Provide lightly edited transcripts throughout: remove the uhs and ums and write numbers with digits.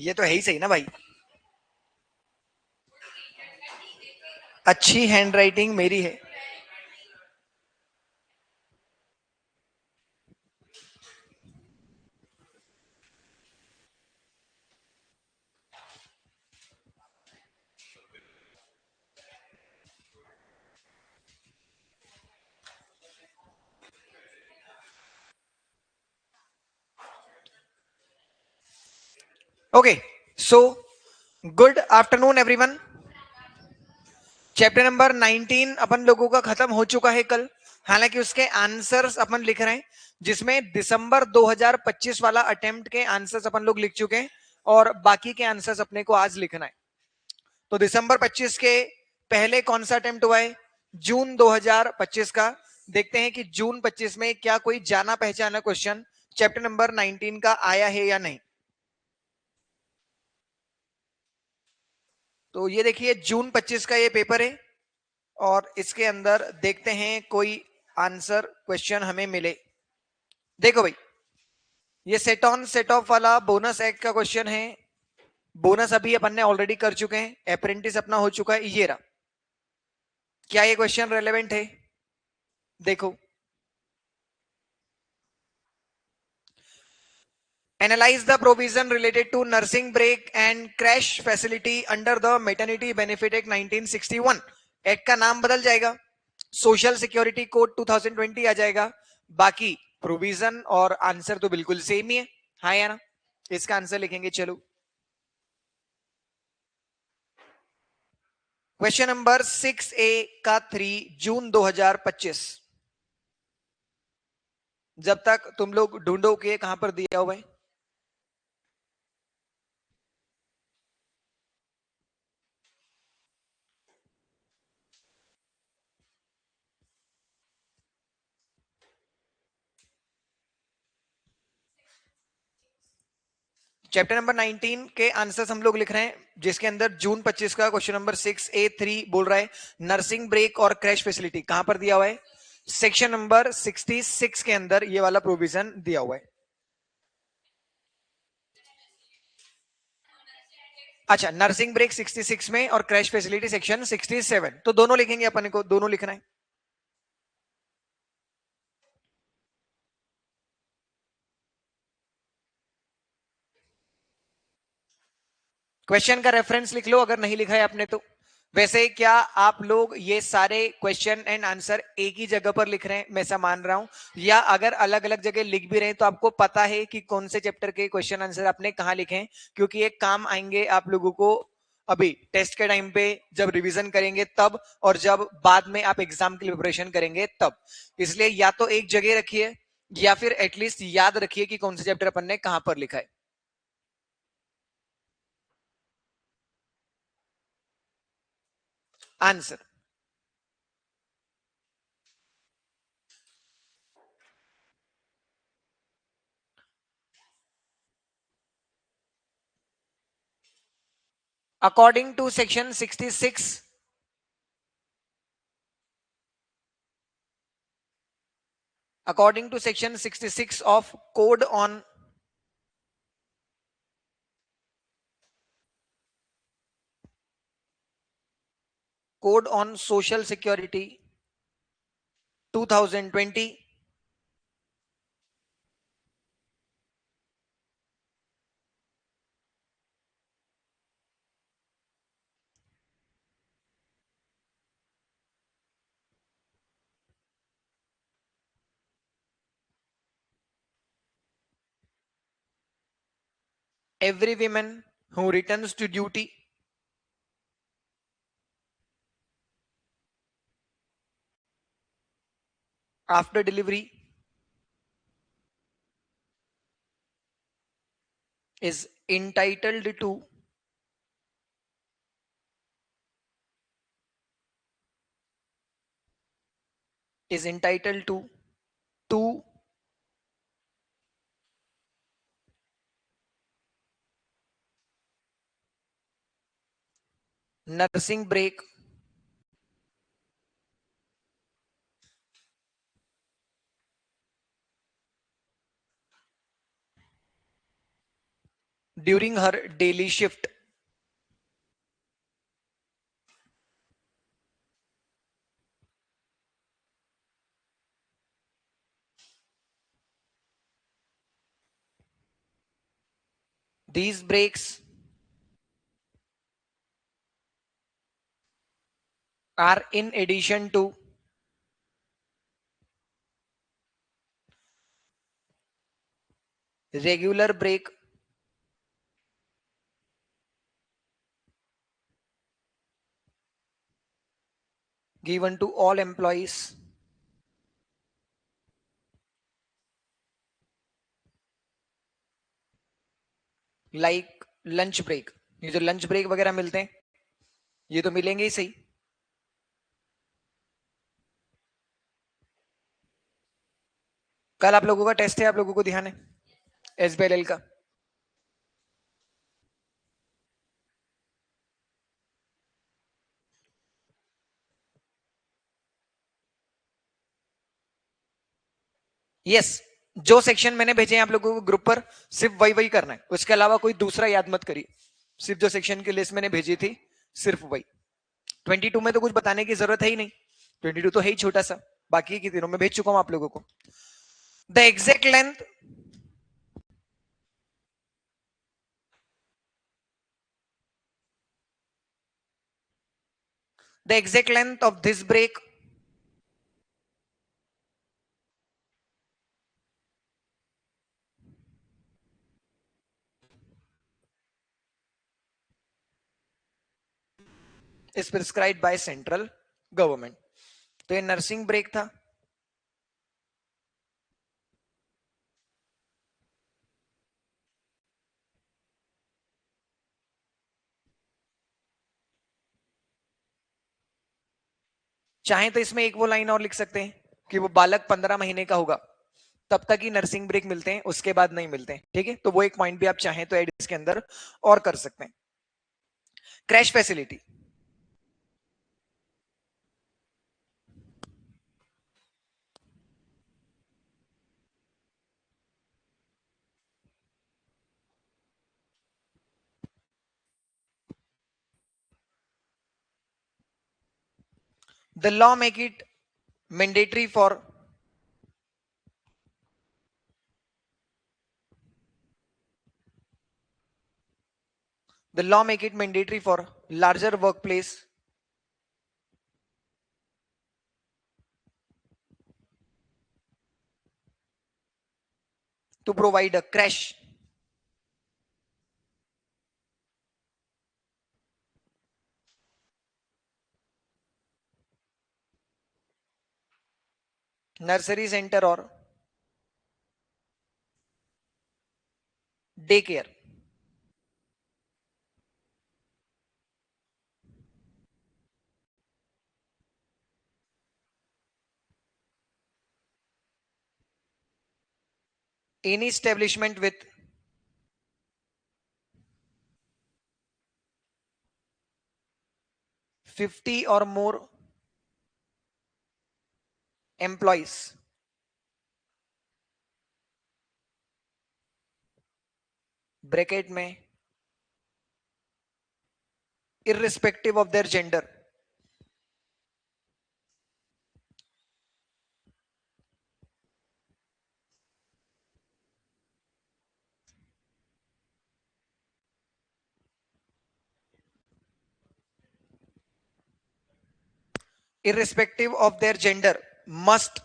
ये तो है ही सही ना भाई। अच्छी हैंडराइटिंग मेरी है। Okay, so good afternoon everyone. Chapter number 19 अपन लोगों का खत्म हो चुका है कल। हालांकि उसके आंसर्स अपन लिख रहे हैं, जिसमें दिसंबर 2025 वाला अटेम्प्ट के आंसर्स अपन लोग लिख चुके हैं और बाकी के आंसर्स अपने को आज लिखना है। तो दिसंबर 25 के पहले कौन सा अटेम्प्ट हुआ है? जून 2025 का। देखते हैं कि जून 25 में क्या कोई जाना पहचाना क्वेश्चन चैप्टर नंबर 19 का आया है या नहीं। तो ये देखिए जून 25 का ये पेपर है और इसके अंदर देखते हैं कोई आंसर क्वेश्चन हमें मिले। देखो भाई, ये सेट ऑन सेट ऑफ वाला बोनस एक्ट का क्वेश्चन है। बोनस अभी अपन ने ऑलरेडी कर चुके हैं, अप्रेंटिस अपना हो चुका है। ये रहा, क्या ये क्वेश्चन रेलेवेंट है? देखो, analyze the provision related to nursing break and creche facility under the maternity benefit act 1961। Act का नाम बदल जाएगा, सोशल सिक्योरिटी कोड 2020 आ जाएगा। बाकी प्रोविजन और आंसर तो बिल्कुल सेम ही है। हाँ या ना? इसका आंसर लिखेंगे, चलो। क्वेश्चन नंबर 6A का 3 जून 2025। जब तक तुम लोग ढूंढो के कहां पर दिया हुआ है। चैप्टर नंबर 19 के आंसर्स हम लोग लिख रहे हैं, जिसके अंदर जून 25 का क्वेश्चन नंबर 6A3 बोल रहा है नर्सिंग ब्रेक और क्रैश फैसिलिटी कहां पर दिया हुआ है? सेक्शन नंबर 66 के अंदर ये वाला प्रोविजन दिया हुआ है। अच्छा, नर्सिंग ब्रेक 66 में और क्रैश फैसिलिटी सेक्शन 67, तो दोनों लिखेंगे अपन को, दोनों लिखना है। क्वेश्चन का रेफरेंस लिख लो अगर नहीं लिखा है आपने तो। वैसे क्या आप लोग ये सारे क्वेश्चन एंड आंसर एक ही जगह पर लिख रहे हैं? मैं ऐसा मान रहा हूं, या अगर अलग अलग जगह लिख भी रहे हैं तो आपको पता है कि कौन से चैप्टर के क्वेश्चन आंसर आपने कहां लिखे हैं? क्योंकि ये काम आएंगे आप लोगों को अभी टेस्ट के टाइम पे, जब रिवीजन करेंगे तब, और जब बाद में आप एग्जाम की प्रिपरेशन करेंगे तब। इसलिए या तो एक जगह रखिए या फिर एटलीस्ट याद रखिए कि कौन से चैप्टर अपन ने कहां पर लिखा है। Answer according to section 66, according to section 66 of code on social security 2020, every woman who returns to duty after delivery is entitled to is entitled to two nursing break during her daily shift. These breaks are in addition to regular break given to all employees like lunch break. ये जो lunch break वगैरह मिलते हैं ये तो मिलेंगे ही सही. कल आप लोगों का टेस्ट है, आप लोगों को ध्यान है एसबीएलएल का. यस, जो सेक्शन मैंने भेजे हैं आप लोगों को ग्रुप पर सिर्फ वही वही करना है, उसके अलावा कोई दूसरा याद मत करिए. सिर्फ जो सेक्शन की लिस्ट मैंने भेजी थी सिर्फ वही. 22 में तो कुछ बताने की जरूरत है ही नहीं, 22 तो है ही छोटा सा. बाकी के तीनों में भेज चुका हूं आप लोगों को. The exact length the exact length of this break is prescribed by central government. तो ये नर्सिंग ब्रेक था. चाहे तो इसमें एक वो लाइन और लिख सकते हैं कि वो बालक 15 महीने का होगा तब तक ही नर्सिंग ब्रेक मिलते हैं, उसके बाद नहीं मिलते हैं. ठीक है, तो वो एक पॉइंट भी आप चाहें तो एड इसके अंदर और कर सकते हैं. Crash facility. The law make it mandatory for the law make it mandatory for larger workplace to provide a crash. Nursery centre और day care. Any establishment with 50 or more employees bracket में irrespective of their gender. Irrespective of their gender must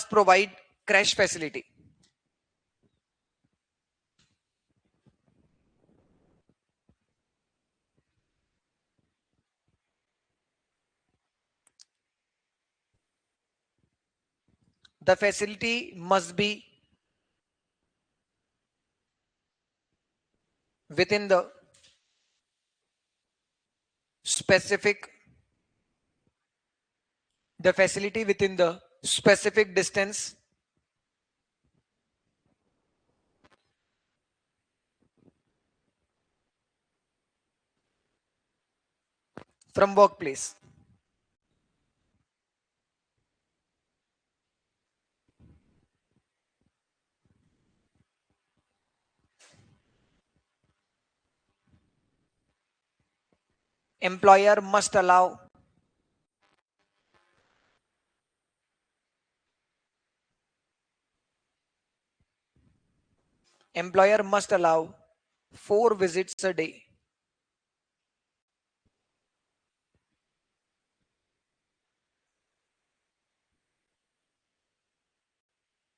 provide crash facility. The facility must be within the specific distance from workplace. Employer must allow. Employer must allow 4 visits a day.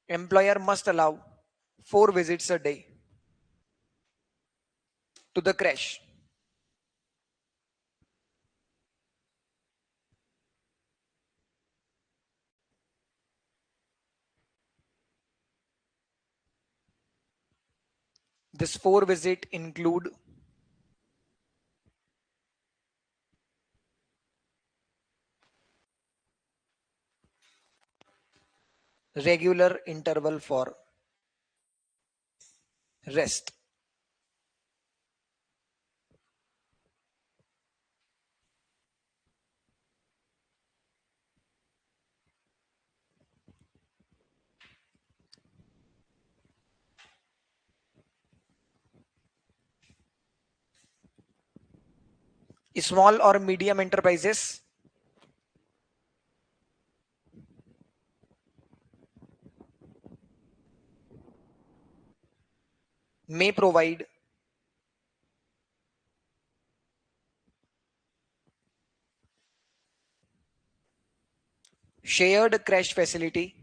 Employer must allow 4 visits a day to the crash. This 4 visit include regular interval for rest. Small or medium enterprises may provide shared crash facility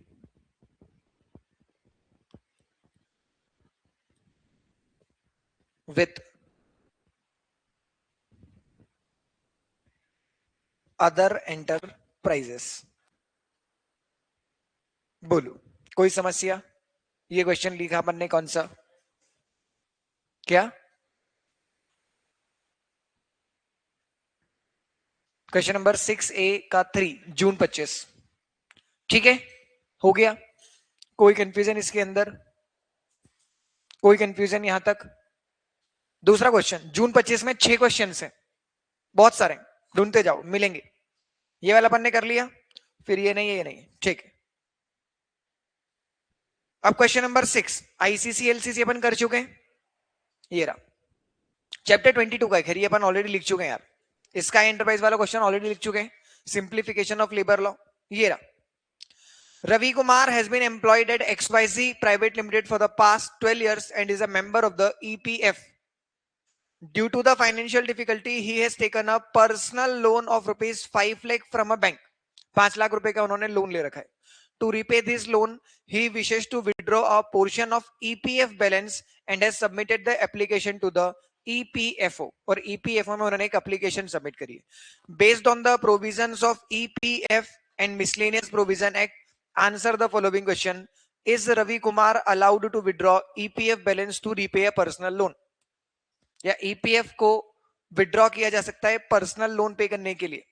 with other enterprises. बोलो, कोई समस्या? ये question लिखा अपन ने कौन सा? क्या question number 6A का 3 जून 25. ठीक है, हो गया? कोई कंफ्यूजन इसके अंदर? कोई कंफ्यूजन यहां तक? दूसरा क्वेश्चन, जून 25 में 6 क्वेश्चन है, बहुत सारे, ढूंढते जाओ, मिलेंगे. ये वाला अपन ने कर लिया, फिर ये नहीं, ये नहीं, ठीक है. अब क्वेश्चन नंबर 6 आईसीसी एलसीसी अपन कर चुके हैं. ये रहा चैप्टर 22 का, खैर ये अपन ऑलरेडी लिख चुके हैं यार. इसका एंटरप्राइज वाला क्वेश्चन ऑलरेडी लिख चुके हैं. Simplification of labour law. ये रहा, Ravi Kumar has been employed at XYZ Private Limited for the past 12 years and is a member of the EPF. Due to the financial difficulty, he has taken a personal loan of rupees 5 lakh from a bank. 5 lakh रुपए का उन्होंने loan ले रखा है. To repay this loan, he wishes to withdraw a portion of EPF balance and has submitted the application to the EPFO. और EPFO में उन्होंने एक application submit करी है. Based on the provisions of EPF and Miscellaneous Provision Act, answer the following question. Is Ravi Kumar allowed to withdraw EPF balance to repay a personal loan? या EPF को withdraw किया जा सकता है personal loan पे करने के लिए?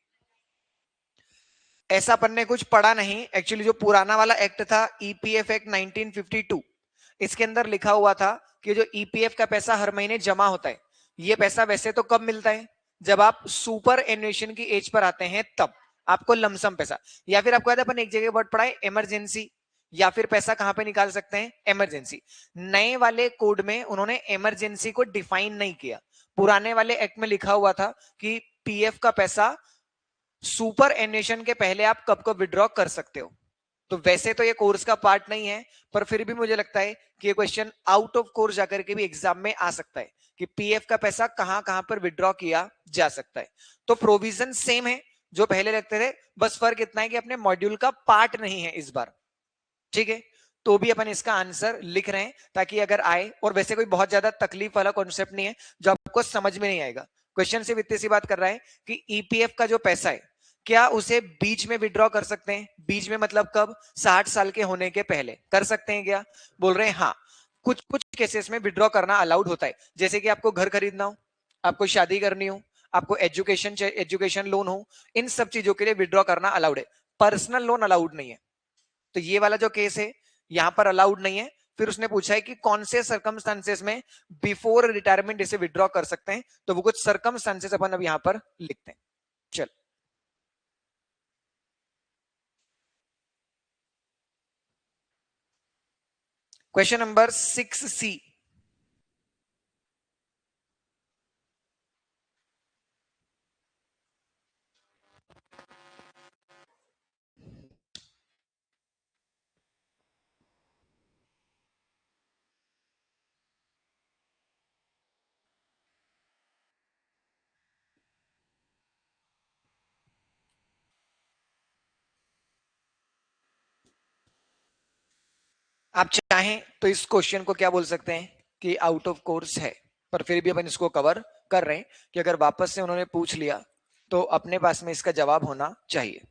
ऐसा अपन ने कुछ पढ़ा नहीं एक्चुअली. जो पुराना वाला एक्ट था ईपीएफ एक्ट 1952, इसके अंदर लिखा हुआ था कि जो ईपीएफ का पैसा हर महीने जमा होता है, ये पैसा वैसे तो कब मिलता है? जब आप सुपर एन्युएशन की एज पर आते हैं तब आपको लमसम पैसा. या फिर आपको याद है अपन एक जगह वर्ड पढ़ा है इमरजेंसी, या फिर पैसा कहां पे निकाल सकते हैं? इमरजेंसी. नए वाले कोड में उन्होंने इमरजेंसी को डिफाइन नहीं किया. पुराने वाले एक्ट में लिखा हुआ था कि पीएफ का पैसा सुपर एन्युएशन के पहले आप कब कब विड्रॉ कर सकते हो. तो वैसे तो ये कोर्स का पार्ट नहीं है, पर फिर भी मुझे लगता है कि ये क्वेश्चन आउट ऑफ कोर्स जाकर के भी एग्जाम में आ सकता है कि पीएफ का पैसा कहां कहां पर विड्रॉ किया जा सकता है. तो प्रोविजन सेम है जो पहले लगते थे, बस फर्क इतना है कि अपने मॉड्यूल का पार्ट नहीं है इस बार. ठीक है, तो भी अपन इसका आंसर लिख रहे हैं ताकि अगर आए, और वैसे कोई बहुत ज्यादा तकलीफ वाला कॉन्सेप्ट नहीं है जो आपको समझ में नहीं आएगा. क्वेश्चन सिर्फ इतनी सी बात कर रहा है कि ईपीएफ का जो पैसा है क्या उसे बीच में विड्रॉ कर सकते हैं? बीच में मतलब कब? 60 साल के होने के पहले कर सकते हैं क्या? बोल रहे हैं हाँ. कुछ कुछ केसेस में विड्रॉ करना अलाउड होता है, जैसे कि आपको घर खरीदना हो, आपको शादी करनी हो, आपको एजुकेशन लोन हो, इन सब चीजों के लिए विड्रॉ करना अलाउड है. पर्सनल लोन अलाउड नहीं है. तो ये वाला जो केस है यहां पर अलाउड नहीं है. फिर उसने पूछा है कि कौन से सर्कमस्टांसेस में बिफोर रिटायरमेंट इसे विड्रॉ कर सकते हैं, तो वो कुछ सर्कमस्टांसेस अपन अब यहां पर लिखते हैं. चल, क्वेश्चन नंबर 6C. आप चाहें तो इस क्वेश्चन को क्या बोल सकते हैं कि आउट ऑफ कोर्स है, पर फिर भी अपन इसको कवर कर रहे हैं कि अगर वापस से उन्होंने पूछ लिया तो अपने पास में इसका जवाब होना चाहिए।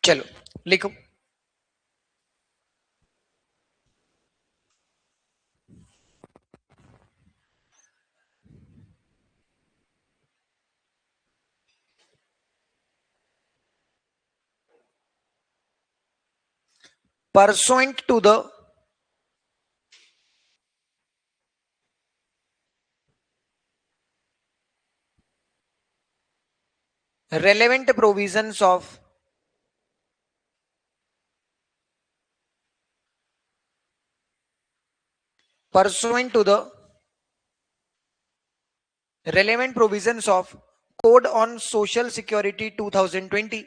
चलो लिखो। Pursuant to the relevant provisions of pursuant to the relevant provisions of code on social security 2020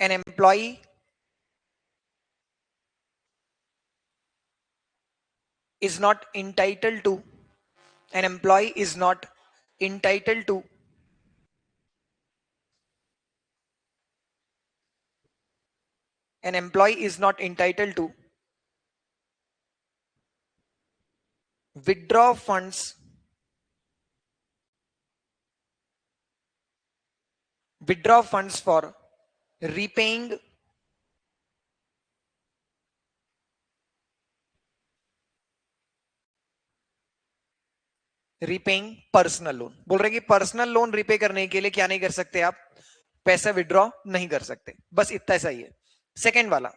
an employee is not entitled to an employee is not entitled to an employee is not entitled to withdraw funds for repaying personal loan. बोल रहे कि personal loan repay करने के लिए क्या नहीं कर सकते आप, पैसा विड्रॉ नहीं कर सकते, बस इतना सही है। सेकेंड वाला,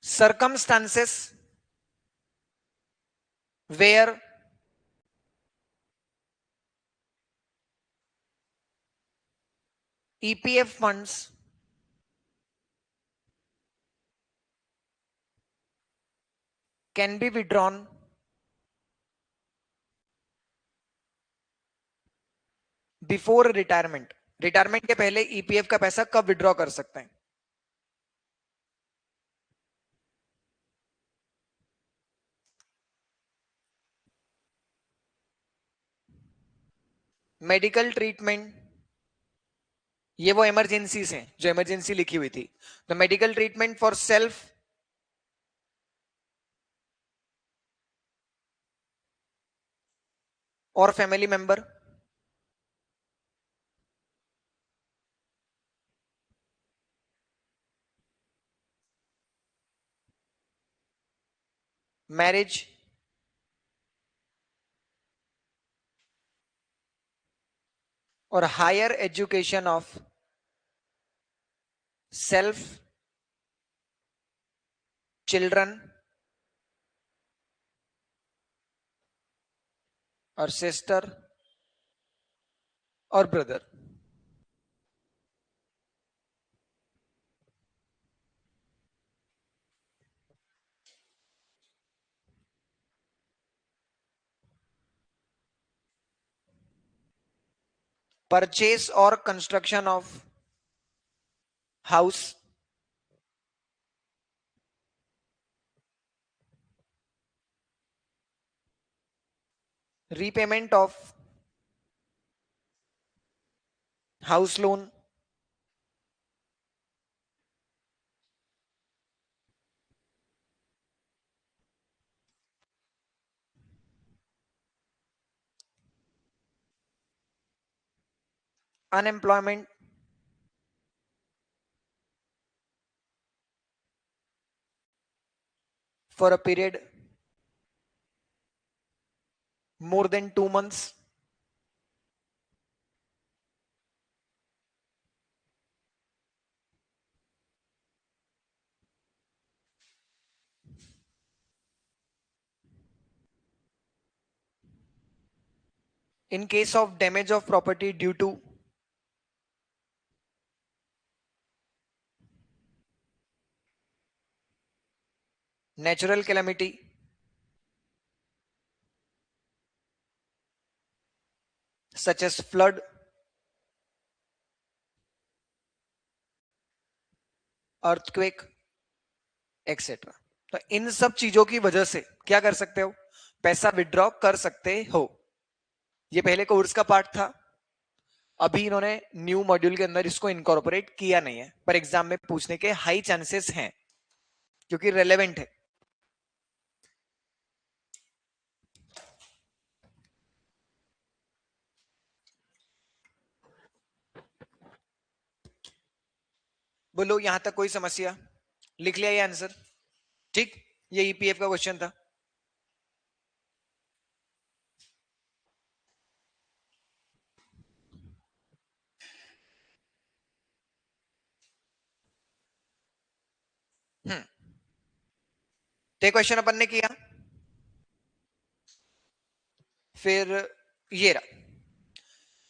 circumstances where EPF funds can be withdrawn before retirement. Retirement के पहले ईपीएफ का पैसा कब विड्रॉ कर सकते हैं? मेडिकल ट्रीटमेंट, ये वो इमरजेंसी हैं जो इमरजेंसी लिखी हुई थी, तो मेडिकल ट्रीटमेंट फॉर सेल्फ और फैमिली मेंबर, मैरिज और higher education of self, children और सिस्टर और ब्रदर। परचेस और construction of house, repayment of house loan, unemployment for a period more than 2 months, in case of damage of property due to natural calamity, such as flood, earthquake, etcetera. तो इन सब चीजों की वजह से क्या कर सकते हो, पैसा विड्रॉ कर सकते हो। ये पहले कोर्स का पार्ट था, अभी इन्होंने न्यू मॉड्यूल के अंदर इसको इनकॉर्पोरेट किया नहीं है, पर एग्जाम में पूछने के हाई चांसेस हैं क्योंकि रेलेवेंट है। बोलो यहां तक कोई समस्या? लिख लिया ये आंसर? ठीक, ये ईपीएफ का क्वेश्चन था। तो क्वेश्चन अपन ने किया, फिर ये रहा,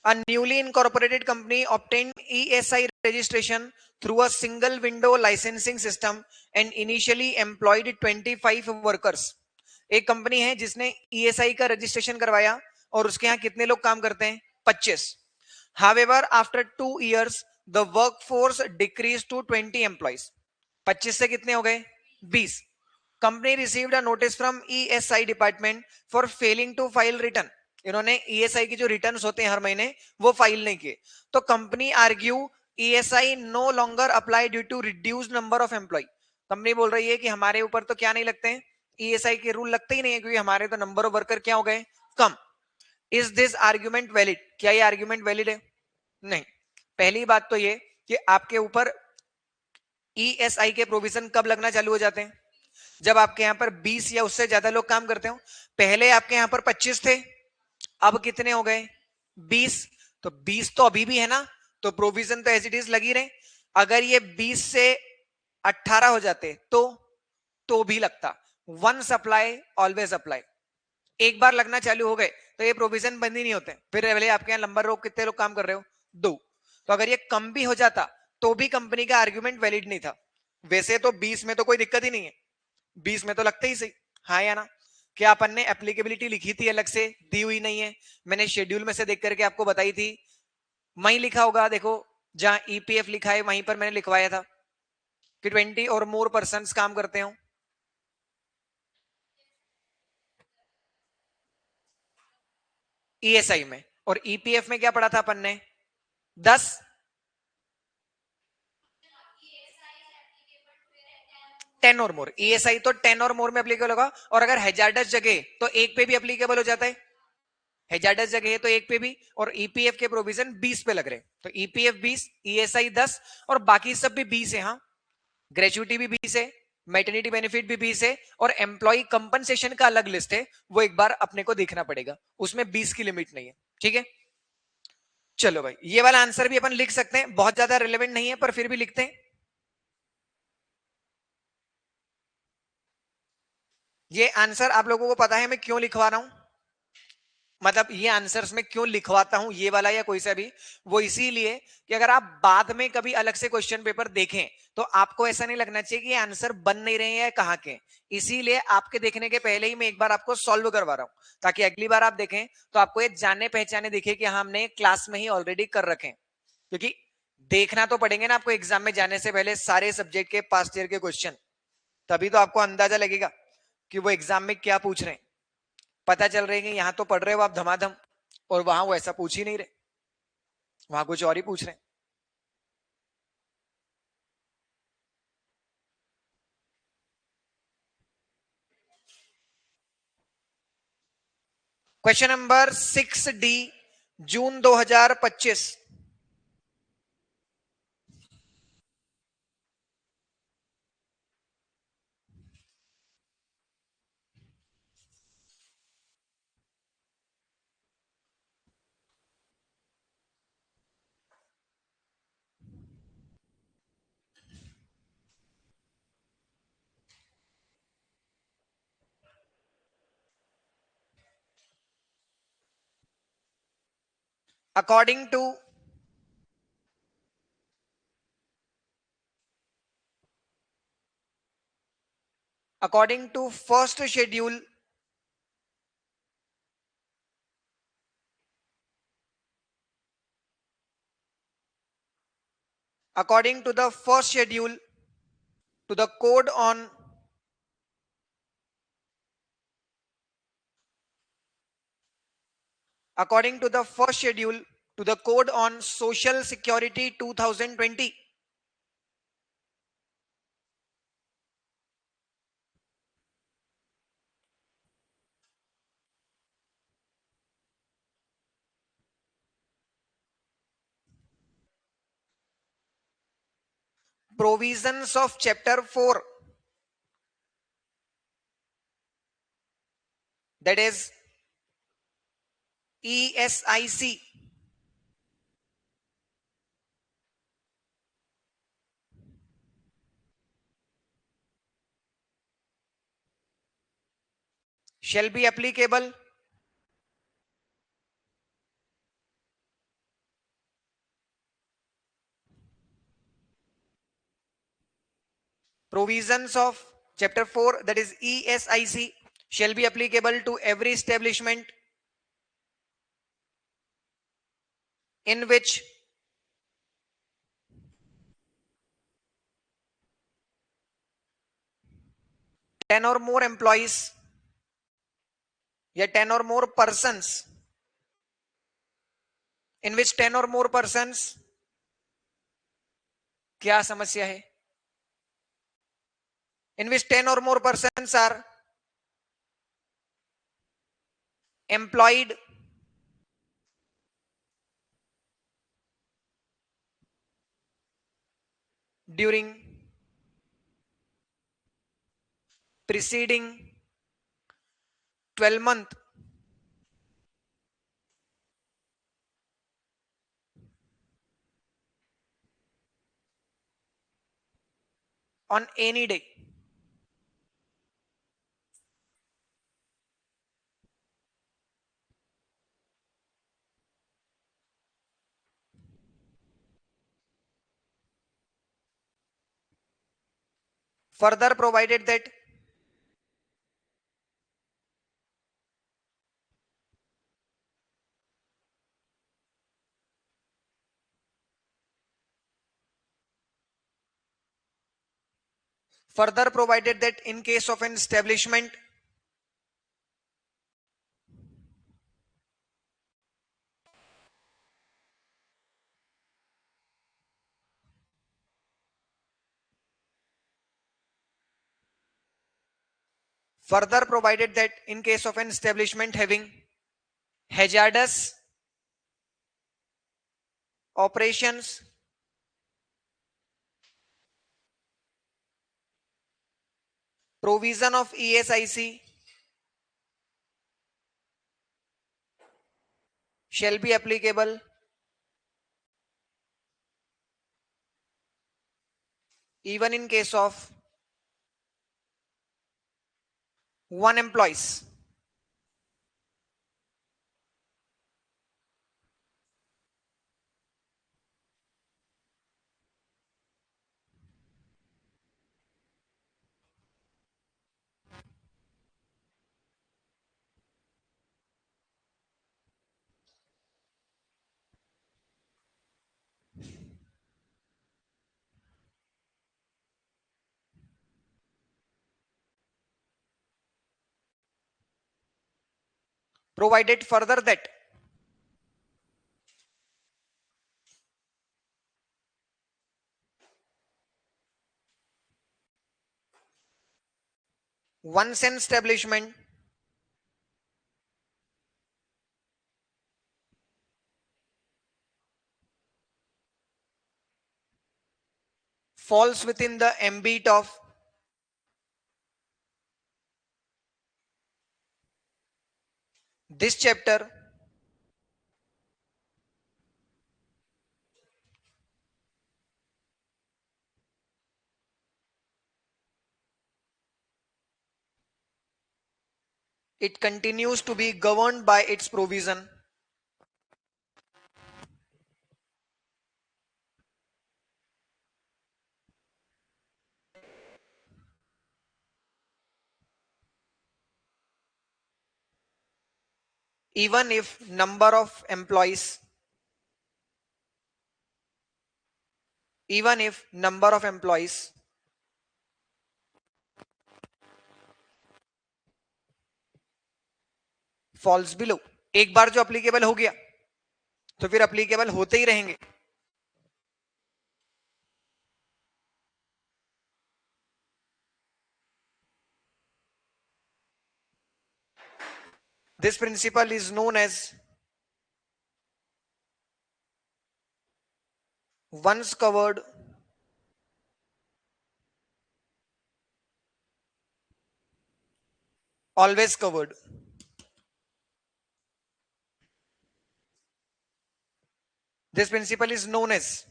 a newly incorporated company obtained ESI registration through a single window licensing system and initially employed 25 workers। एक कंपनी है जिसने ESI का रजिस्ट्रेशन करवाया और उसके यहाँ कितने लोग काम करते हैं? 25। However, after 2 years, the workforce decreased to 20 employees। 25 से कितने हो गए? 20। Company received a notice from ESI department for failing to file return. इन्होंने ESI की जो रिटर्न्स होते हैं हर महीने वो फाइल नहीं किए, तो company argue ESI no longer apply due to reduce number of employ. Company बोल रही है कि हमारे ऊपर तो क्या नहीं लगते हैं, ESI के रूल लगते ही नहीं है, क्योंकि हमारे तो नंबर ऑफ वर्कर क्या हो गए? कम। Is this argument valid? क्या ये आर्ग्यूमेंट वैलिड है? नहीं। पहली बात तो ये कि आपके ऊपर ESI के प्रोविजन कब लगना चालू हो जाते हैं? जब आपके यहां पर 20 या उससे ज्यादा लोग काम करते हो। पहले आपके यहां पर 25 थे, अब कितने हो गए? 20। तो 20 तो अभी भी है ना, तो प्रोविजन तो एज इट इज लगी रहे। अगर ये 20 से 18 हो जाते तो भी लगता। One supply always apply. एक बार लगना चालू हो गए तो ये प्रोविजन बंद ही नहीं होते। फिर पहले आपके यहाँ नंबर रोक कितने लोग काम कर रहे हो? 2। तो अगर ये कम भी हो जाता तो भी कंपनी का आर्ग्यूमेंट वैलिड नहीं था। वैसे तो 20 में तो कोई दिक्कत ही नहीं है, 20 में तो लगते ही सही। हाँ या ना? क्या अपन ने एप्लीकेबिलिटी लिखी थी अलग से? दी हुई नहीं है, मैंने शेड्यूल में से देख करके आपको बताई थी। वहीं लिखा होगा, देखो जहां ईपीएफ लिखा है वहीं पर मैंने लिखवाया था कि 20 और मोर पर्सन काम करते हो। ईएसआई में और ईपीएफ में क्या पढ़ा था अपन ने? 10। 10 और मोर। ईएसआई तो 10 और मोर में एप्लीकेबल होगा, और अगर हैजार्डस जगह तो एक पे भी एप्लीकेबल हो जाता है। हैजार्डस जगह है तो एक पे भी, और ईपीएफ के प्रोविजन 20 पे लग रहे, तो ईपीएफ 20, ईएसआई 10, और बाकी सब भी 20 है। हाँ, ग्रेचुइटी भी 20 है, मैटरनिटी बेनिफिट भी 20 है, और एम्प्लॉय कंपनसेशन का अलग लिस्ट है, वो एक बार अपने को देखना पड़ेगा, उसमें 20 की लिमिट नहीं है। ठीक है, चलो भाई, ये वाला आंसर भी अपन लिख सकते हैं, बहुत ज्यादा रिलेवेंट नहीं है पर फिर भी लिखते हैं। ये आंसर आप लोगों को पता है मैं क्यों लिखवा रहा हूं? मतलब ये आंसर्स में क्यों लिखवाता हूं ये वाला या कोई सा भी, वो इसीलिए कि अगर आप बाद में कभी अलग से क्वेश्चन पेपर देखें तो आपको ऐसा नहीं लगना चाहिए कि ये आंसर बन नहीं रहे हैं कहाँ के। इसीलिए आपके देखने के पहले ही मैं एक बार आपको सॉल्व करवा रहा हूं, ताकि अगली बार आप देखें तो आपको ये जाने पहचाने दिखे कि हमने क्लास में ही ऑलरेडी कर रखे। क्योंकि देखना तो पड़ेंगे ना आपको एग्जाम में जाने से पहले सारे सब्जेक्ट के पास्ट ईयर के क्वेश्चन, तभी तो आपको अंदाजा लगेगा कि वो एग्जाम में क्या पूछ रहे हैं। पता चल रहा है कि यहां तो पढ़ रहे हो आप धमाधम, और वहां वो ऐसा पूछ ही नहीं रहे, वहां कुछ और ही पूछ रहे हैं। Question number 6D, June 2025। According to first schedule, according to the first schedule to the code on according to the first schedule to the code on social security 2020, provisions of chapter 4, that is ESIC, shall be applicable provisions of chapter 4, that is ESIC, shall be applicable to every establishment in which 10 or more employees या 10 or more persons, in which 10 or more persons, क्या समस्या है, in which 10 or more persons are employed during preceding 12 month on any day. Further provided that in case of an establishment having hazardous operations, provision of ESIC shall be applicable even in case of 1 employees. provided further that once an establishment falls within the ambit of this chapter, it continues to be governed by its provision even if number of employees even if number of employees falls below. एक बार जो applicable हो गया तो फिर applicable होते ही रहेंगे. This principle is known as once covered always covered. This principle is known as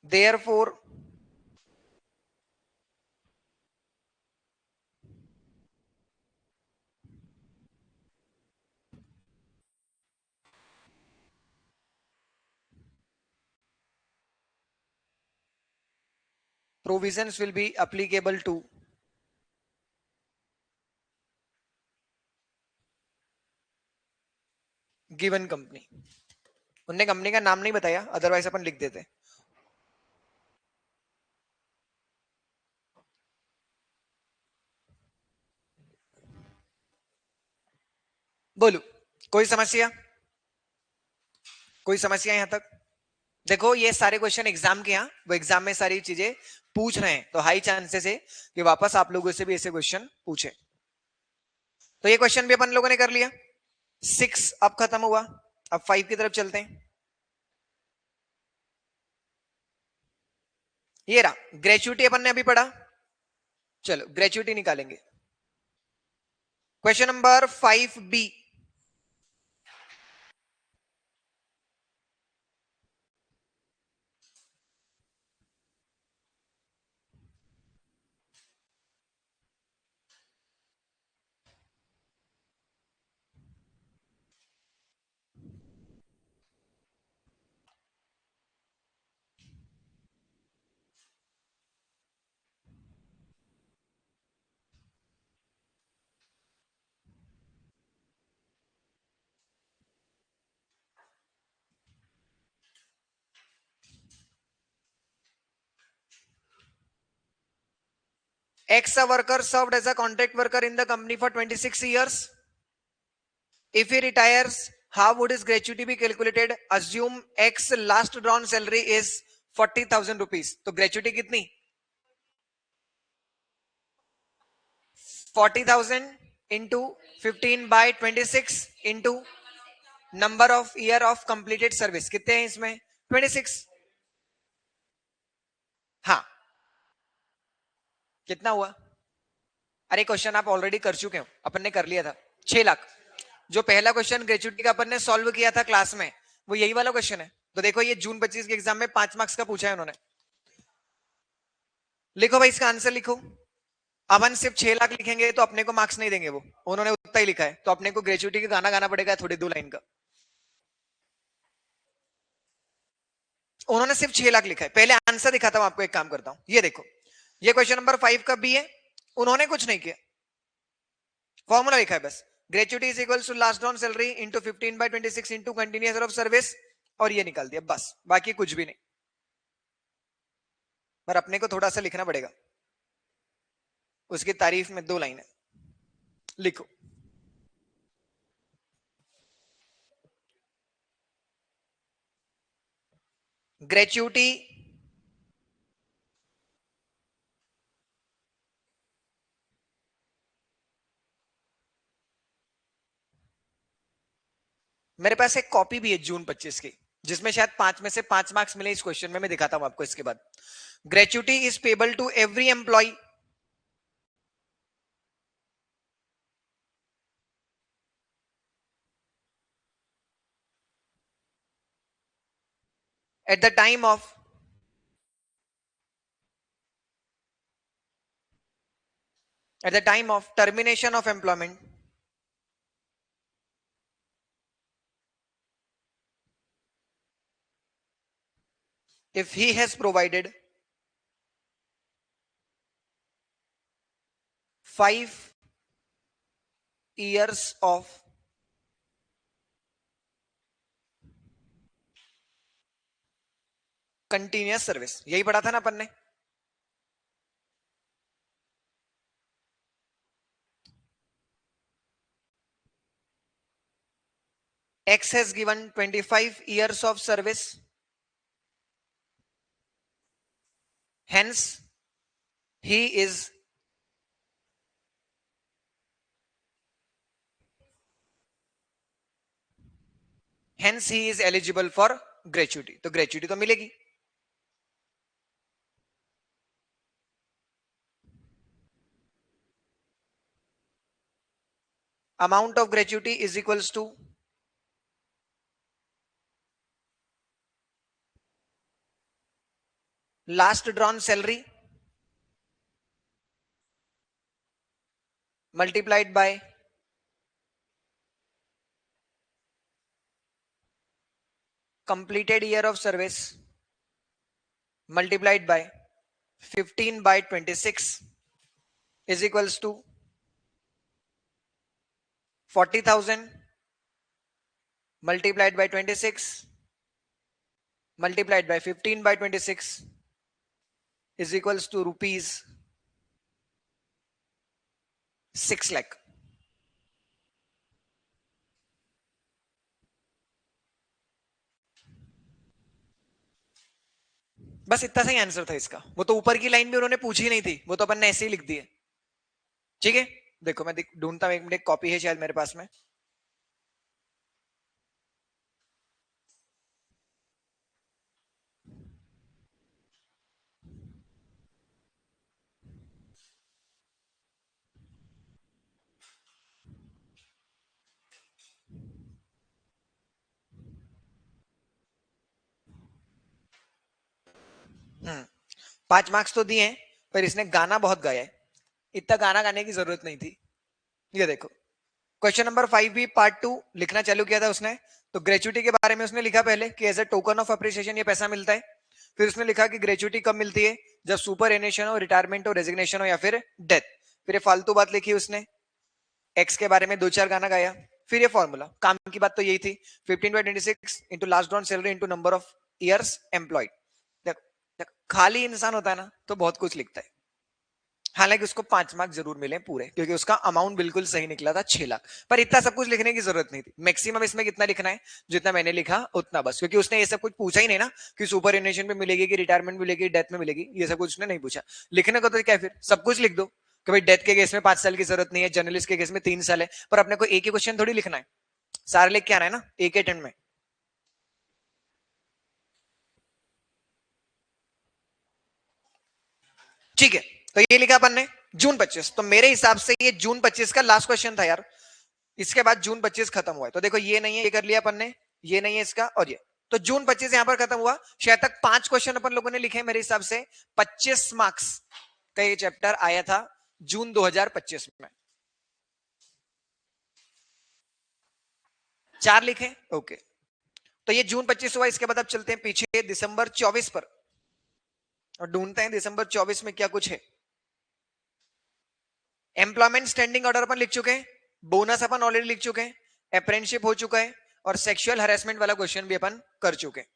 therefore provisions will be applicable to given company. उनने company का नाम नहीं बताया, अदरवाइज अपन लिख देते. बोलो कोई समस्या, कोई समस्या यहां तक? देखो ये सारे क्वेश्चन एग्जाम के, यहाँ वो एग्जाम में सारी चीजें पूछ रहे हैं, तो हाई चांसेस है कि वापस आप लोगों से भी ऐसे क्वेश्चन पूछे. तो ये क्वेश्चन भी अपन लोगों ने कर लिया. 6 अब खत्म हुआ, अब 5 की तरफ चलते हैं. ये रहा ग्रेचुइटी, अपन ने अभी पढ़ा. चलो ग्रेचुइटी निकालेंगे. Question number 5B. X a worker served as a contract worker in the company for 26 years. If he retires, how would his gratuity be calculated? Assume X last drawn salary is 40,000 rupees. तो gratuity कितनी? 40,000 into 15 by 26 into number of year of completed service. कितने हैं इसमें? 26. हाँ, कितना हुआ? अरे question आप ऑलरेडी कर चुके हो, अपन ने कर लिया था. 6 लाख. जो पहला क्वेश्चन ग्रेचुइटी का अपन ने सॉल्व किया था क्लास में, वो यही वाला क्वेश्चन है. तो देखो ये जून 25 के एग्जाम में 5 मार्क्स का पूछा है उन्होंने. लिखो भाई, इसका आंसर लिखो. अपन सिर्फ 6 लाख लिखेंगे तो अपने को मार्क्स नहीं देंगे, वो उन्होंने उतना ही लिखा है, तो अपने को ग्रेचुइटी का गाना गाना पड़ेगा थोड़ी 2 लाइन का. उन्होंने सिर्फ 6 लाख लिखा है. पहले आंसर दिखाता हूं आपको, एक काम करता हूं, ये देखो, ये क्वेश्चन नंबर 5 का बी है. उन्होंने कुछ नहीं किया, फॉर्मूला लिखा है बस. Gratuity is equal to last on salary into 15 by 26 into continuous of service, और ये निकाल दिया बस. बाकी कुछ भी नहीं. पर अपने को थोड़ा सा लिखना पड़ेगा, उसकी तारीफ में 2 लाइन है. लिखो। ग्रेच्युटी मेरे पास एक कॉपी भी है जून 25 की, जिसमें शायद 5 में से 5 मार्क्स मिले इस क्वेश्चन में, मैं दिखाता हूं आपको इसके बाद। Gratuity is payable to every employ at the time of termination of employment if he has provided 5 years of continuous service. यही पढ़ा था ना अपन ने। X has given 25 years of service, hence he is eligible for gratuity। तो gratuity तो मिलेगी। Amount of gratuity is equals to last drawn salary multiplied by completed year of service multiplied by 15 by 26 is equals to 40,000 multiplied by 26 multiplied by 15 by 26 is equals to rupees 6 lakh। बस इतना सा ही answer था इसका। वो तो ऊपर की line भी उन्होंने पूछी नहीं थी, वो तो अपन ने ऐसे ही लिख दी है। ठीक है, देखो मैं ढूंढता हूं, एक मिनट, कॉपी है शायद मेरे पास में। 5 मार्क्स तो दिए हैं, पर इसने गाना बहुत गाया है, इतना गाना गाने की जरूरत नहीं थी। ये देखो, क्वेश्चन नंबर 5 भी पार्ट 2 लिखना चालू किया था उसने। तो ग्रेच्युटी के बारे में उसने लिखा पहले कि as a token of appreciation ये पैसा मिलता है। फिर उसने लिखा कि ग्रेच्युटी कब मिलती है, जब सुपर एनेशन हो, रिटायरमेंट हो, रेजिग्नेशन हो, या फिर डेथ। फिर ये फालतू बात लिखी उसने, एक्स के बारे में 2-4 गाना गाया। फिर ये फॉर्मूला, काम की बात तो यही थी, 15/26 into last drawn salary into number of years employed. खाली इंसान होता है ना तो बहुत कुछ लिखता है। हालांकि उसको 5 मार्क्स जरूर मिले पूरे, क्योंकि उसका अमाउंट बिल्कुल सही निकला था, 6 लाख। पर इतना सब कुछ लिखने की जरूरत नहीं थी। मैक्सिमम इसमें कितना लिखना है, जितना मैंने लिखा उतना बस, क्योंकि उसने ये सब कुछ पूछा ही नहीं ना कि सुपर एनुएशन पे मिलेगी, कि रिटायरमेंट मिलेगी, डेथ में मिलेगी, ये सब कुछ उसने नहीं पूछा। लिखने को तो क्या, फिर सब कुछ लिख दो कि भाई डेथ के केस में 5 साल की जरूरत नहीं है, जर्नलिस्ट के केस में 3 साल है। पर अपने को एक ही क्वेश्चन थोड़ी लिखना है, सारे लिख के आना है ना एक अटेम्प्ट में। ठीक है, तो ये लिखा अपन ने जून 25। तो मेरे हिसाब से ये जून 25 का लास्ट क्वेश्चन था यार। इसके बाद जून 25 खत्म हुआ है। तो देखो ये नहीं है, ये कर लिया अपन ने, ये नहीं है इसका, और ये। तो जून 25 यहां पर खत्म हुआ। शायद तक 5 क्वेश्चन अपन लोगों ने लिखे मेरे हिसाब से। 25 मार्क्स का ये चैप्टर आया था जून 2025 में। 4 लिखे, ओके। तो ये जून 25 हुआ। इसके बाद अब चलते हैं पीछे दिसंबर 24 पर, और ढूंढते हैं दिसंबर 24 में क्या कुछ है। एम्प्लॉयमेंट स्टैंडिंग ऑर्डर अपन लिख चुके हैं, बोनस अपन ऑलरेडी लिख चुके हैं, अप्रेंटिसशिप हो चुका है, और सेक्सुअल हरेसमेंट वाला क्वेश्चन भी अपन कर चुके हैं।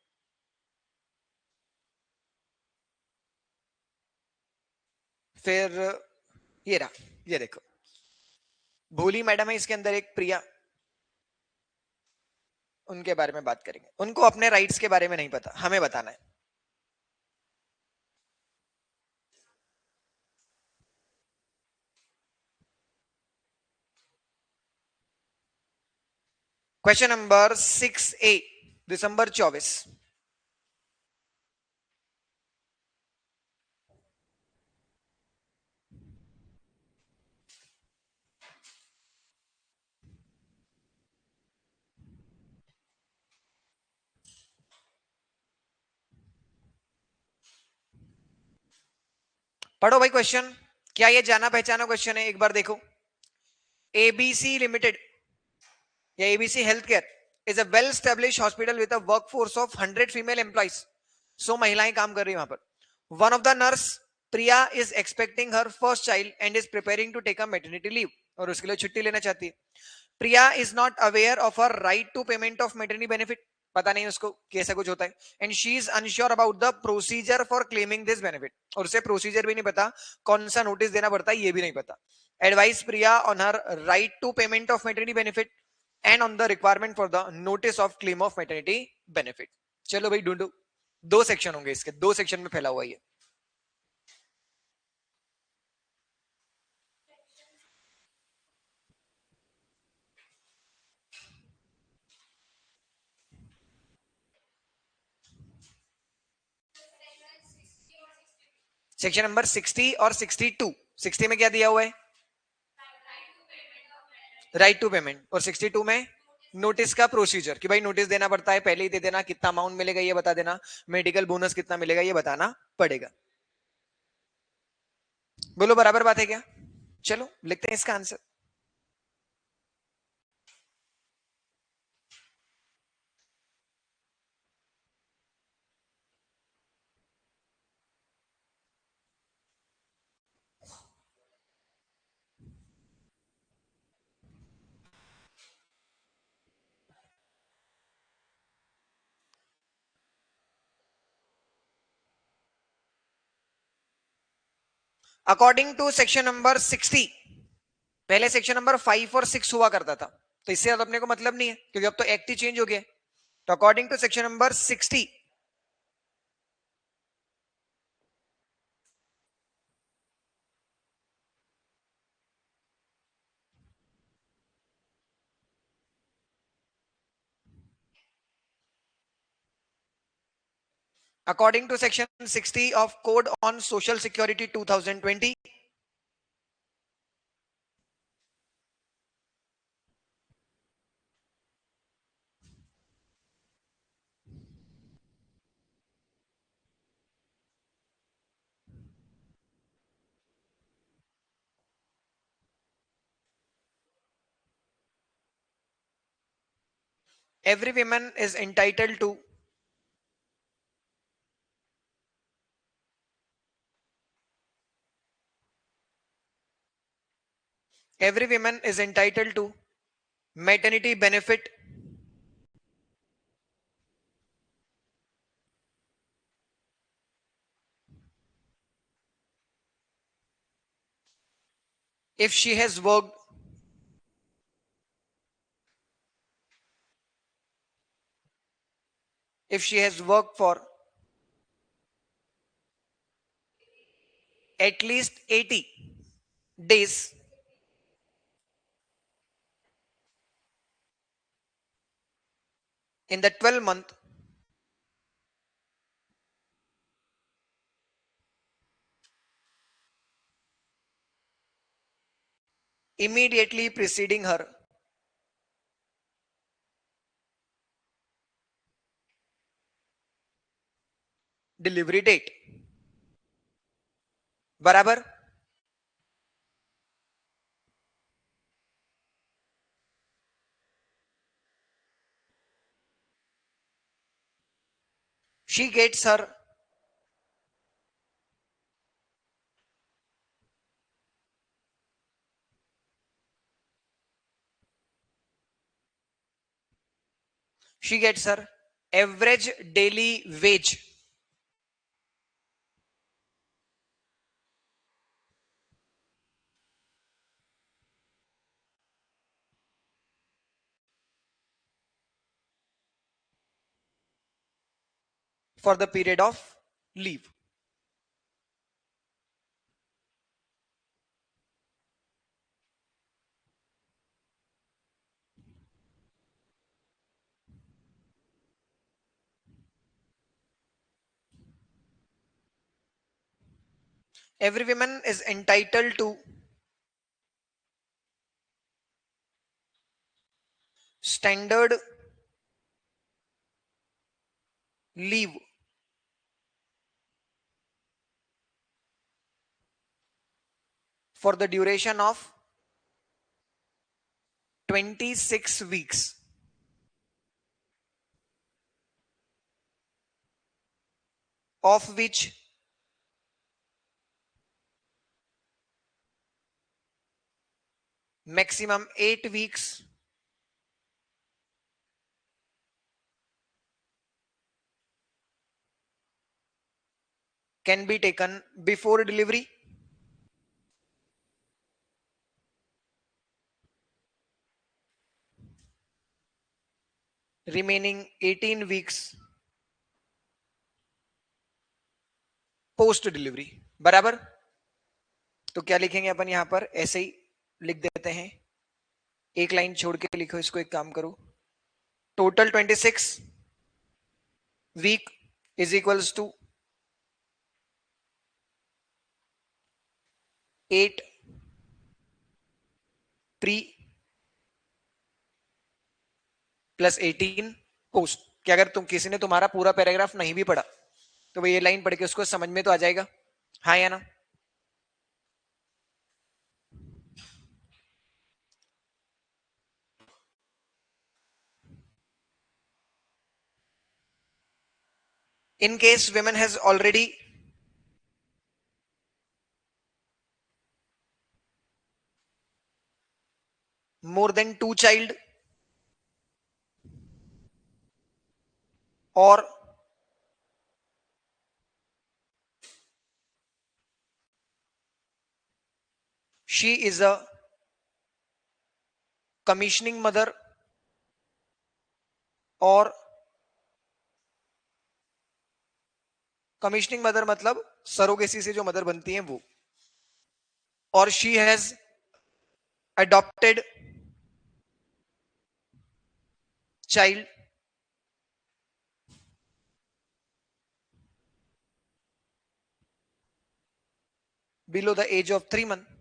फिर ये रहा, ये देखो, भोली मैडम है इसके अंदर एक, प्रिया, उनके बारे में बात करेंगे। उनको अपने राइट्स के बारे में नहीं पता, हमें बताना है। क्वेश्चन नंबर 6A, दिसंबर 24। पढ़ो भाई क्वेश्चन। क्या ये जाना पहचाना क्वेश्चन है? एक बार देखो। एबीसी लिमिटेड या ABC health care is a well establish hospital with a workforce of 100 female employees. 100 महिलाएं काम कर रही है वहां पर। One of the nurse Priya is expecting her first child and is preparing to take a maternity leave, और उसके लिए छुट्टी लेना चाहती है। Priya is not aware of her right to payment of maternity benefit, पता नहीं उसको कैसा कुछ होता है। And she is unsure about the procedure for claiming this benefit, और उसे प्रोसीजर भी नहीं पता, कौन सा नोटिस देना पड़ता है ये भी नहीं पता। Advise Priya on her right to payment of maternity benefit and on the requirement for the notice of claim of maternity benefit. चलो भाई ढूंढो। दो सेक्शन होंगे इसके, दो सेक्शन में फैला हुआ ये। सेक्शन नंबर 60 और 62। 60 में क्या दिया हुआ है? Right to payment. और 62 में नोटिस का प्रोसीजर, कि भाई नोटिस देना पड़ता है, पहले ही दे देना, कितना अमाउंट मिलेगा ये बता देना, मेडिकल बोनस कितना मिलेगा ये बताना पड़ेगा। बोलो बराबर बात है क्या? चलो लिखते हैं इसका answer. According to section number 60, पहले सेक्शन नंबर 5 और 6 हुआ करता था, तो इससे अब अपने को मतलब नहीं है क्योंकि अब तो एक्ट ही चेंज हो गया। तो according to section number 60, according to section 60 of code on social security 2020, every woman is entitled to, every woman is entitled to maternity benefit if she has worked, if she has worked for at least 80 days in the 12 month immediately preceding her delivery date, बराबर। she gets her, she gets her average daily wage for the period of leave. Every woman is entitled to standard leave for the duration of 26 weeks, of which maximum 8 weeks can be taken before delivery, remaining 18 weeks post delivery. बराबर. तो क्या लिखेंगे अपन यहां पर, ऐसे ही लिख देते हैं, एक लाइन छोड़ के लिखो इसको. एक काम करो, total 26 week is equals to 8 pre plus 18 post. कि अगर तुम किसी ने तुम्हारा पूरा पैराग्राफ नहीं भी पढ़ा तो वो ये लाइन पढ़ के उसको समझ में तो आ जाएगा. हाँ या ना. In case women has already more than 2 child, or she is a commissioning mother, और कमिश्निंग मदर मतलब सरोगेसी से जो मदर बनती है वो, और she has adopted child below the age of 3 months,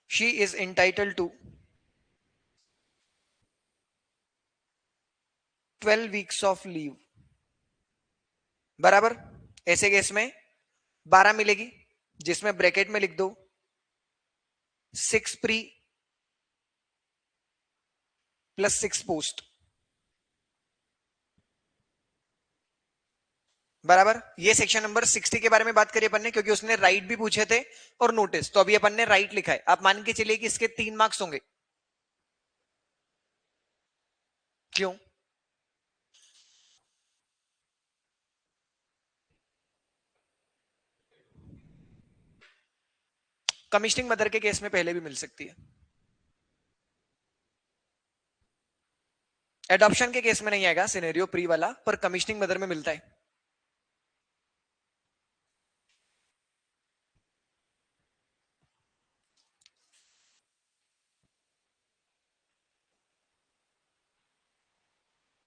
she is entitled to 12 weeks of leave. बराबर. ऐसे केस में 12 मिलेगी, जिसमें ब्रैकेट में लिख दो 6 प्री प्लस 6 पोस्ट. बराबर. ये सेक्शन नंबर 60 के बारे में बात करी अपन ने, क्योंकि उसने राइट भी पूछे थे और नोटिस. तो अभी अपन ने राइट लिखा है. आप मान के चलिए कि इसके 3 मार्क्स होंगे. क्यों? कमिश्निंग मदर के केस में पहले भी मिल सकती है, एडॉप्शन के केस में नहीं आएगा सिनेरियो प्री वाला, पर कमिश्निंग मदर में मिलता है.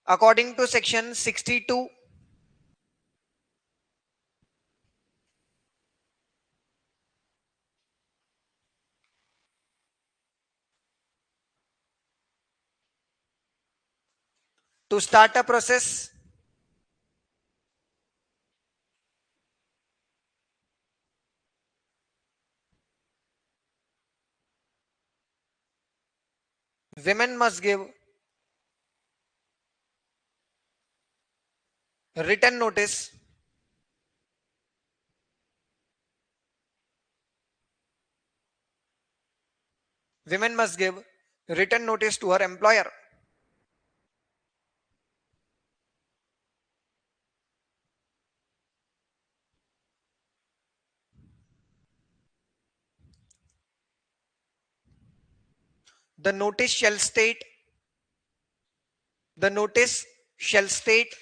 According to section 62, to start a process, women must give written notice women must give written notice to her employer. The notice shall state The notice shall state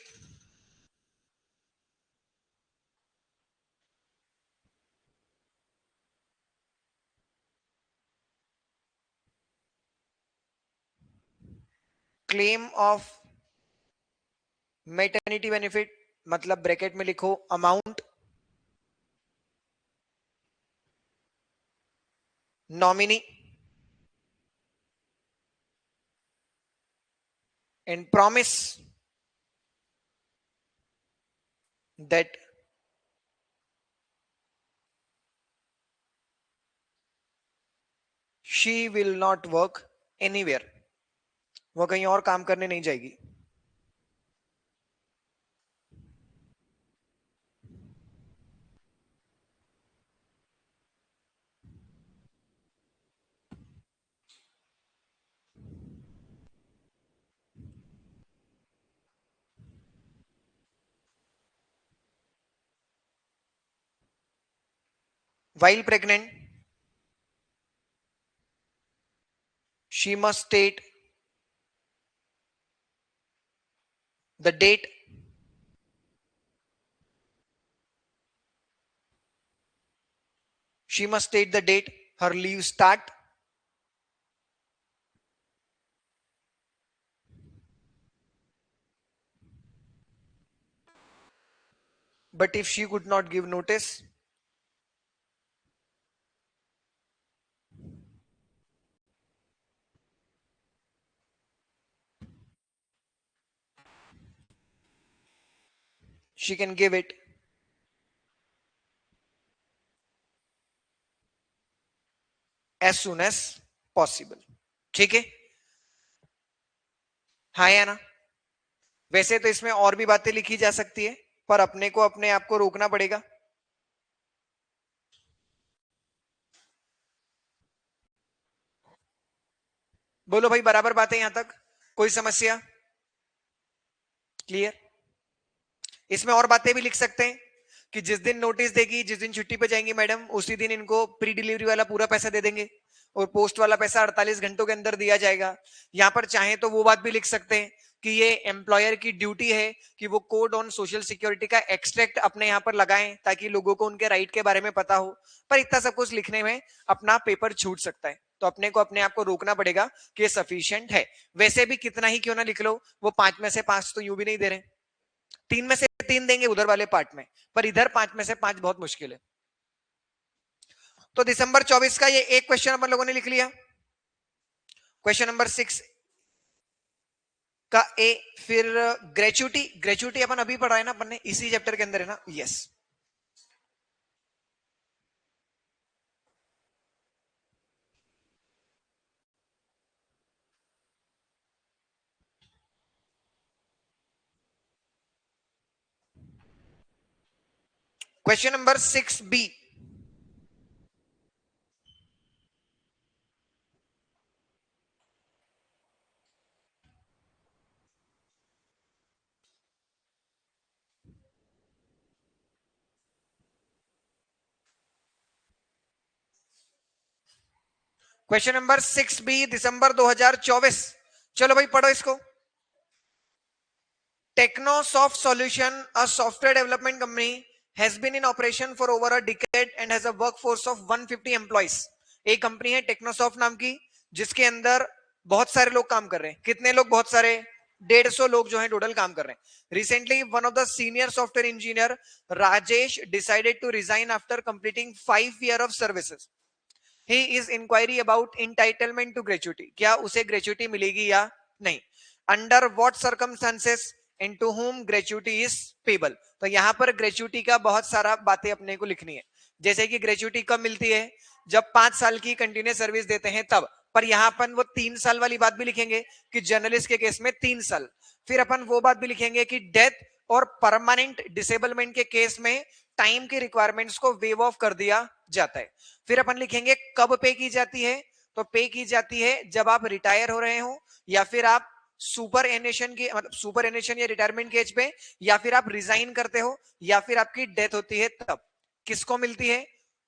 claim of maternity benefit, मतलब bracket में लिखो amount, nominee and promise that she will not work anywhere, वो कहीं और काम करने नहीं जाएगी। While pregnant, she must state the date her leave start, but if she could not give notice, she can give it as soon as possible। ठीक है, हाँ या ना? वैसे तो इसमें और भी बातें लिखी जा सकती है, पर अपने को अपने आप को रोकना पड़ेगा। बोलो भाई, बराबर बात है यहां तक? कोई समस्या? क्लियर? इसमें और बातें भी लिख सकते हैं कि जिस दिन नोटिस देगी, जिस दिन छुट्टी पे जाएंगी मैडम, उसी दिन इनको प्री डिलीवरी वाला पूरा पैसा दे देंगे और पोस्ट वाला पैसा 48 घंटों के अंदर दिया जाएगा। यहां पर चाहे तो वो बात भी लिख सकते हैं कि ये एम्प्लॉयर की ड्यूटी है कि वो कोड ऑन सोशल सिक्योरिटी का एक्सट्रैक्ट अपने यहां पर लगाएं ताकि लोगों को उनके राइट के बारे में पता हो। पर इतना सब कुछ लिखने में अपना पेपर छूट सकता है, तो अपने को अपने आप को रोकना पड़ेगा कि ये सफिशिएंट है। वैसे भी कितना ही क्यों ना लिख लो, वो 5 में से 5 तो यूं भी नहीं दे रहे, 3 में से 3 देंगे उधर वाले पार्ट में, पर इधर 5 में से 5 बहुत मुश्किल है। तो दिसंबर 24 का ये एक क्वेश्चन अपन लोगों ने लिख लिया। क्वेश्चन नंबर 6 का ए। फिर ग्रेचुटी, ग्रेचुटी अपन अभी पढ़ा है ना, अपन ने इसी चैप्टर के अंदर है ना? Yes. Question number 6B, question number 6B December 2024। चलो भाई पढ़ो इसको। Technosoft solution, a software development company, has been in operation for over a decade and has a workforce of 150 employees। एक कंपनी है टेक्नोसॉफ्ट नाम की, जिसके अंदर बहुत सारे लोग काम कर रहे हैं। कितने लोग? बहुत सारे, 150 लोग जो हैं टोटल काम कर रहे हैं। Recently one of the senior software engineer Rajesh decided to resign after completing 5 year of services. He is inquiry about entitlement to gratuity, क्या उसे ग्रेचुटी मिलेगी या नहीं? Under what circumstances and to whom gratuity is payable. तो यहां पर gratuity का बहुत सारा बातें अपने को लिखनी है, जैसे कि ग्रेचुटी कब मिलती है? जब 5 साल की कंटिन्यूस सर्विस देते हैं तब। पर यहां अपन वो 3 साल वाली बात भी लिखेंगे कि जर्नलिस्ट के केस में 3 साल। फिर अपन वो बात भी लिखेंगे कि डेथ और परमानेंट डिसेबलमेंट के केस में टाइम की रिक्वायरमेंट्स को वेव ऑफ कर दिया जाता है। फिर अपन लिखेंगे कब पे की जाती है, तो पे की जाती है जब आप रिटायर हो रहे हो, या फिर आप सुपर एनेशन की, मतलब सुपर एनेशन या रिटायरमेंट के एज पे, या फिर आप रिजाइन करते हो, या फिर आपकी डेथ होती है तब। किसको मिलती है?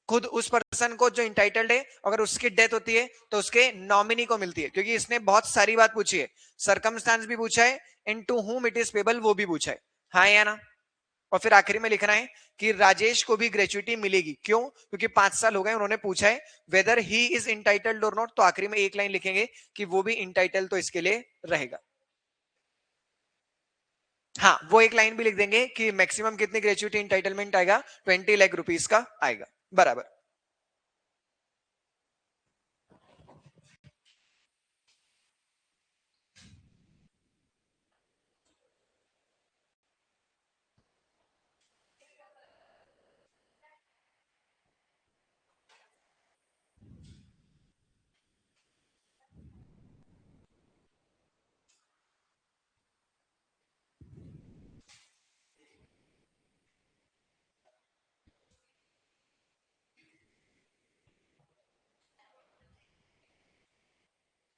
खुद उस पर्सन को जो इंटाइटल्ड है, अगर उसकी डेथ होती है तो उसके नॉमिनी को मिलती है, क्योंकि इसने बहुत सारी बात पूछी है, सरकमस्टांस भी पूछा है, and to whom it is payable वो भी पूछा है, हाँ या ना। और फिर आखिरी में लिखना है कि राजेश को भी ग्रेचुइटी मिलेगी, क्यों, क्योंकि 5 साल हो गए उन्होंने पूछा है वेदर ही इज इंटाइटल्ड और नॉट, तो आखिरी में एक लाइन लिखेंगे कि वो भी इंटाइटल तो इसके लिए रहेगा। हाँ, वो एक लाइन भी लिख देंगे कि मैक्सिमम कितनी ग्रेचुइटी इंटाइटलमेंट आएगा, 20 लाख रुपीज का आएगा, बराबर।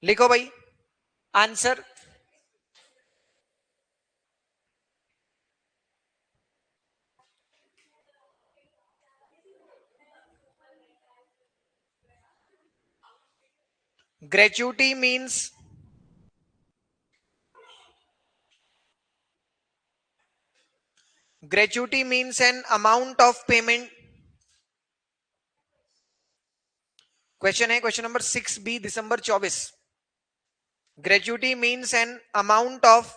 लिखो भाई answer. Gratuity means, gratuity means an amount of payment। Question है question number 6 B, December 24। Gratuity means an amount of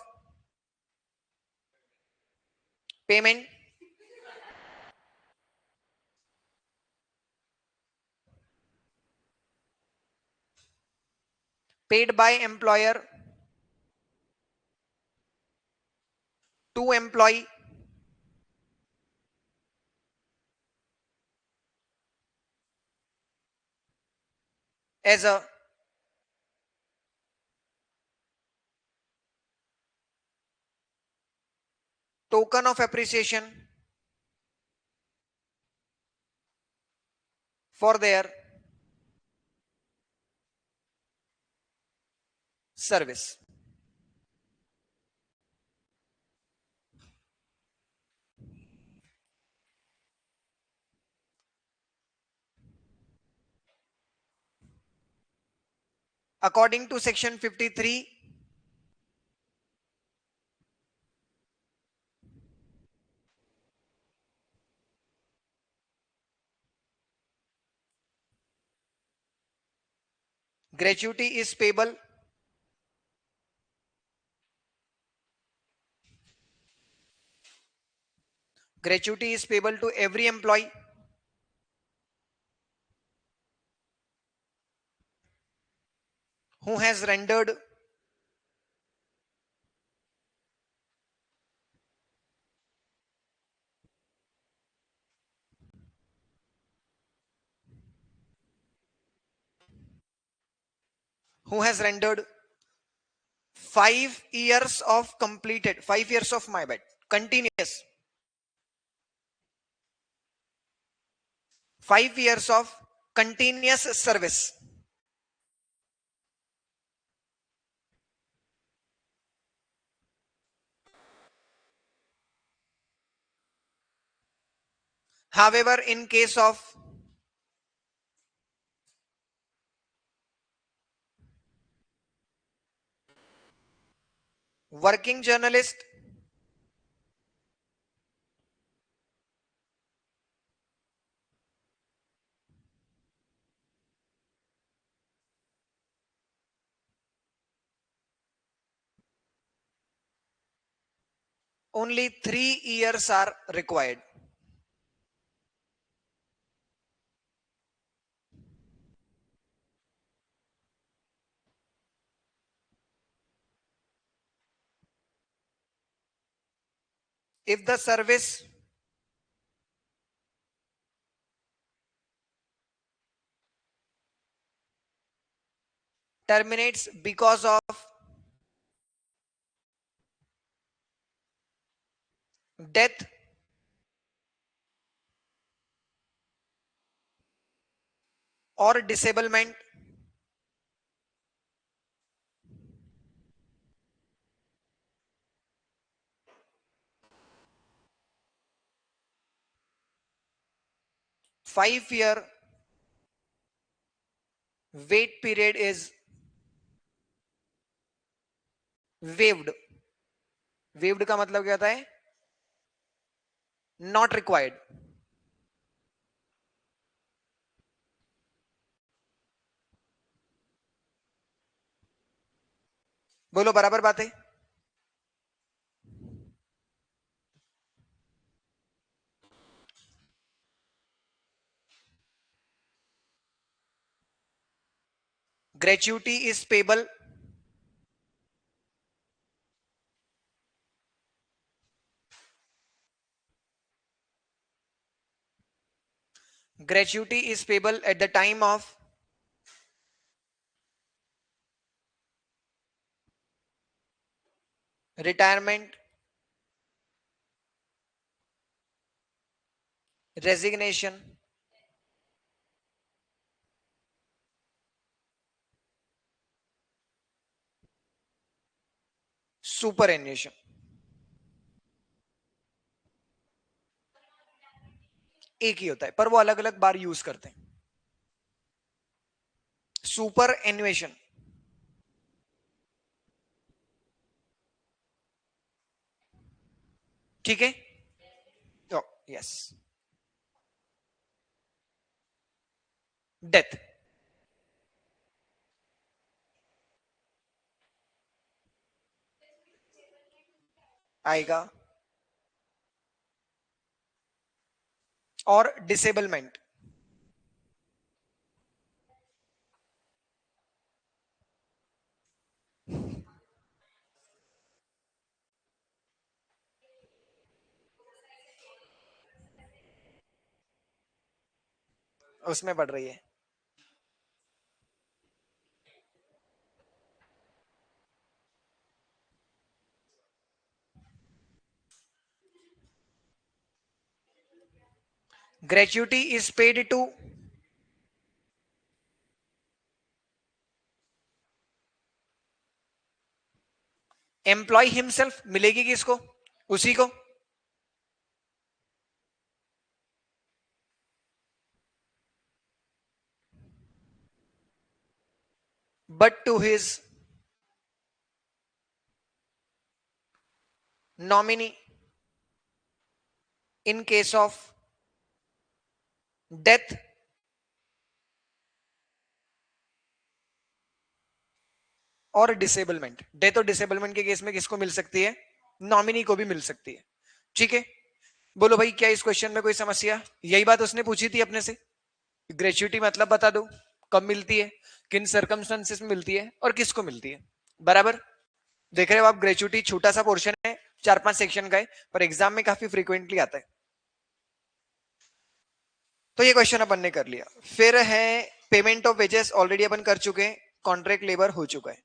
payment paid by employer to employee as a token of appreciation for their service। According to section 53, gratuity is payable gratuity is payable to every employee who has rendered who has rendered 5 years of completed 5 years of my bad continuous 5 years of continuous service। However, in case of working journalist, only 3 years are required। If the service terminates because of death, or disablement, 5 year wait period is waived. Waived का मतलब क्या होता है? Not required. बोलो बराबर बात है. Gratuity is payable. Gratuity is payable at the time of retirement, resignation, superannuation. एक ही होता है पर वो अलग अलग बार यूज करते हैं. सुपर एन्युएशन. ठीक है. तो यस. डेथ. आएगा. और डिसेबलमेंट. उसमें पड़ रही है. Gratuity is paid to employ himself. मिलेगी किसको? उसी को. But to his nominee in case of death और डिसेबलमेंट. डेथ और डिसेबलमेंट के केस में किसको मिल सकती है? नॉमिनी को भी मिल सकती है. ठीक है. बोलो भाई क्या इस क्वेश्चन में कोई समस्या? यही बात उसने पूछी थी अपने से. ग्रेच्युटी मतलब बता दो कब मिलती है, किन सर्कमस्टेंसेस में मिलती है और किसको मिलती है. बराबर. देख रहे हो आप ग्रेच्युटी छोटा सा पोर्शन है, 4-5 सेक्शन का है, पर एग्जाम में काफी फ्रीक्वेंटली आता है. तो ये क्वेश्चन अपन ने कर लिया. फिर है पेमेंट ऑफ वेजेस. ऑलरेडी अपन कर चुके हैं. कॉन्ट्रैक्ट लेबर हो चुका है.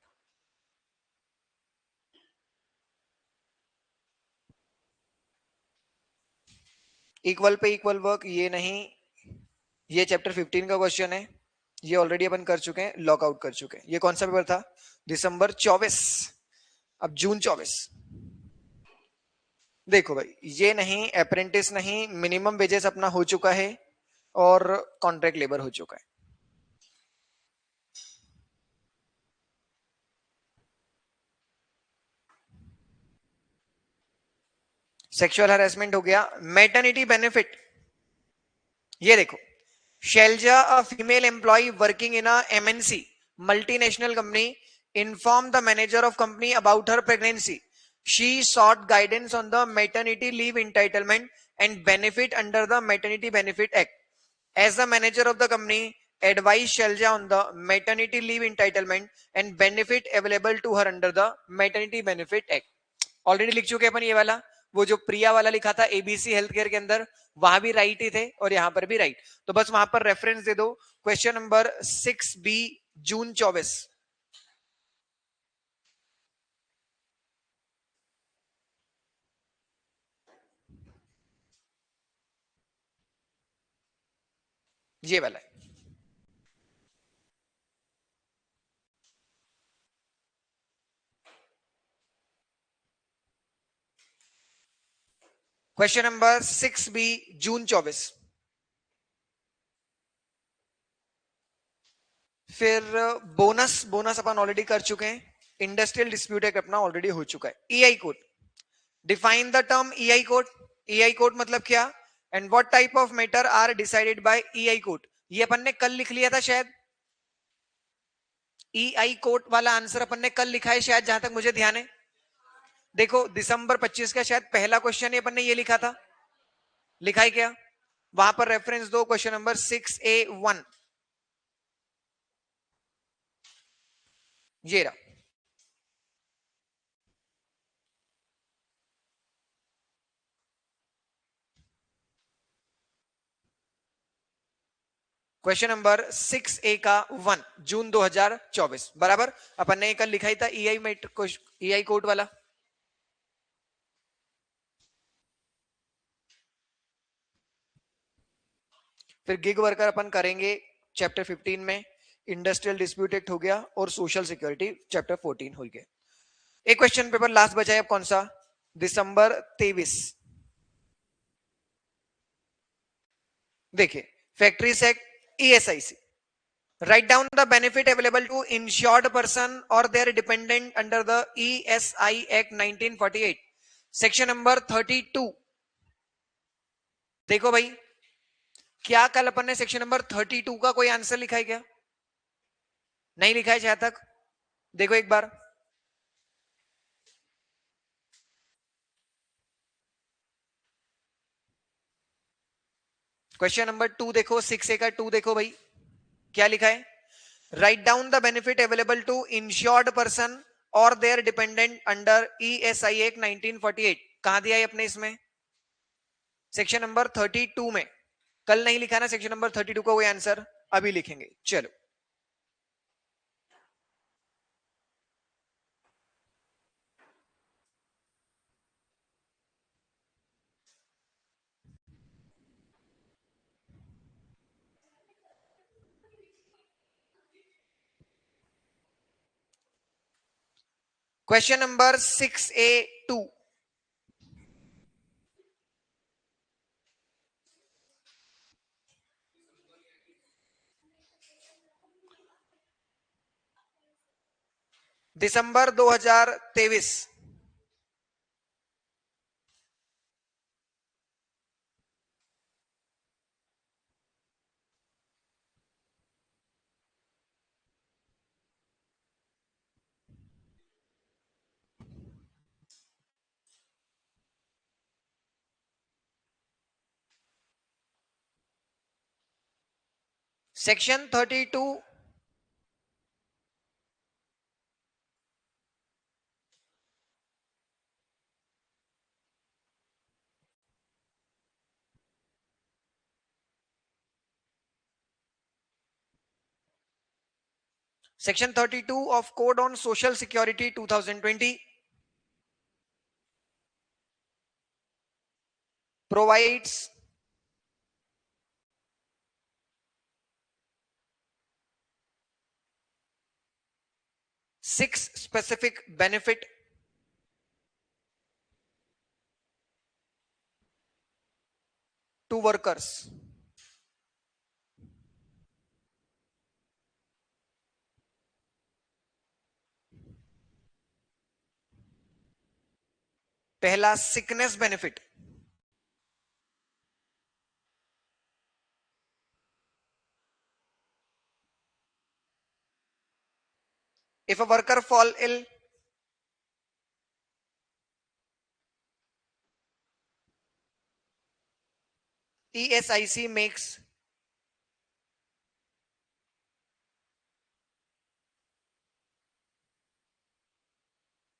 इक्वल पे इक्वल वर्क ये नहीं. ये चैप्टर 15 का क्वेश्चन है. ये ऑलरेडी अपन कर चुके हैं, लॉकआउट कर चुके हैं. ये कौन सा पेपर था? दिसंबर 24. अब जून 24. देखो भाई ये नहीं, अप्रेंटिस नहीं, मिनिमम वेजेस अपना हो चुका है और कॉन्ट्रैक्ट लेबर हो चुका है. सेक्सुअल हरासमेंट हो गया. Maternity benefit. ये देखो. Shailaja a female employ working in a MNC multinational company informed the manager of company about her pregnancy. She sought guidance on the maternity leave entitlement and benefit under the Maternity Benefit Act. As the manager of the company, advised Shalja on the maternity leave entitlement and benefit available to her under the Maternity Benefit Act. Already लिख चुके अपन ये वाला. वो जो प्रिया वाला लिखा था ABC health care के अंदर, वहां भी राइट ही थे और यहां पर भी राइट. तो बस वहां पर रेफरेंस दे दो. Question number 6B June 24. ये वाला है. Question number 6B June 24. फिर बोनस बोनस अपन ऑलरेडी कर चुके हैं। इंडस्ट्रियल डिस्प्यूट एक्ट अपना ऑलरेडी हो चुका है। EI code, define the term EI code. EI code मतलब क्या, and what type of matter are decided by EI code. ये अपन ने कल लिख लिया था शायद, ईआई कोड वाला आंसर अपन ने कल लिखा है शायद, जहां तक मुझे ध्यान है। देखो दिसंबर 25 का शायद पहला क्वेश्चन ही अपन ने ये लिखा था, लिखा है क्या? वहां पर रेफरेंस दो, क्वेश्चन नंबर 6A1, ये रहा। क्वेश्चन नंबर 6A का 1 जून 2024 बराबर अपन ने कल लिखा ही था ईआई ईआई कोड वाला। फिर गिग वर्कर अपन करेंगे चैप्टर 15 में, इंडस्ट्रियल डिस्प्यूट एक्ट हो गया, और सोशल सिक्योरिटी चैप्टर 14 हो गया। एक क्वेश्चन पेपर लास्ट बचा है, अब कौन सा, दिसंबर 23। देखिए, factories act, ESIC, write down the benefit available to insured person or their dependent under the ESI Act 1948, section number 32। देखो भाई, क्या कल अपन ने सेक्शन नंबर 32 का कोई आंसर लिखा है क्या? नहीं लिखा है जहां तक, देखो एक बार। क्वेश्चन नंबर 2 देखो, 6A का 2 देखो भाई, क्या लिखा है, write down the benefit available to insured person और their dependent under ESI act 1948। कहां दिया है अपने इसमें, सेक्शन नंबर 32 में। कल नहीं लिखा ना सेक्शन नंबर 32 का कोई आंसर, अभी लिखेंगे, चलो। Question number 6A2, December 2023। Section 32, section 32 of code on social security 2020 provides six specific benefit to workers। पहला sickness benefit, if a worker fall ill, ESIC makes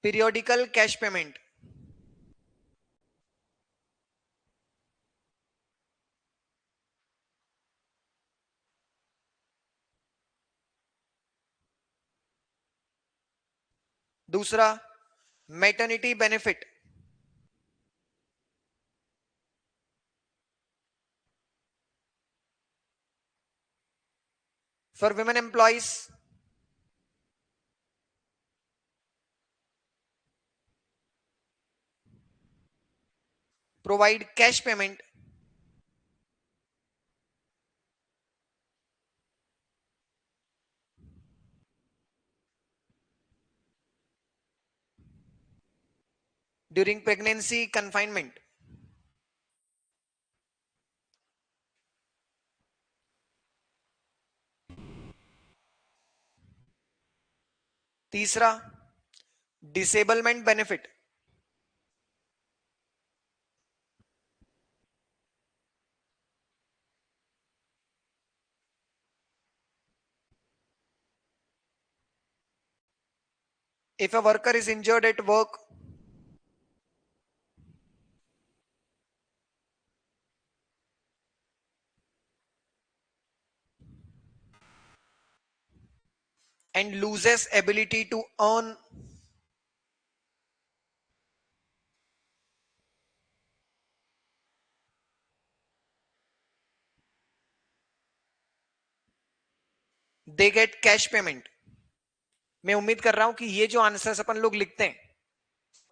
periodical cash payment। दूसरा maternity benefit, for women employees, provide cash payment during pregnancy, confinement. तीसरा, disablement benefit. If a worker is injured at work, and loses ability to earn, they get cash payment. मैं उम्मीद कर रहा हूं कि ये जो आंसर्स अपन लोग लिखते हैं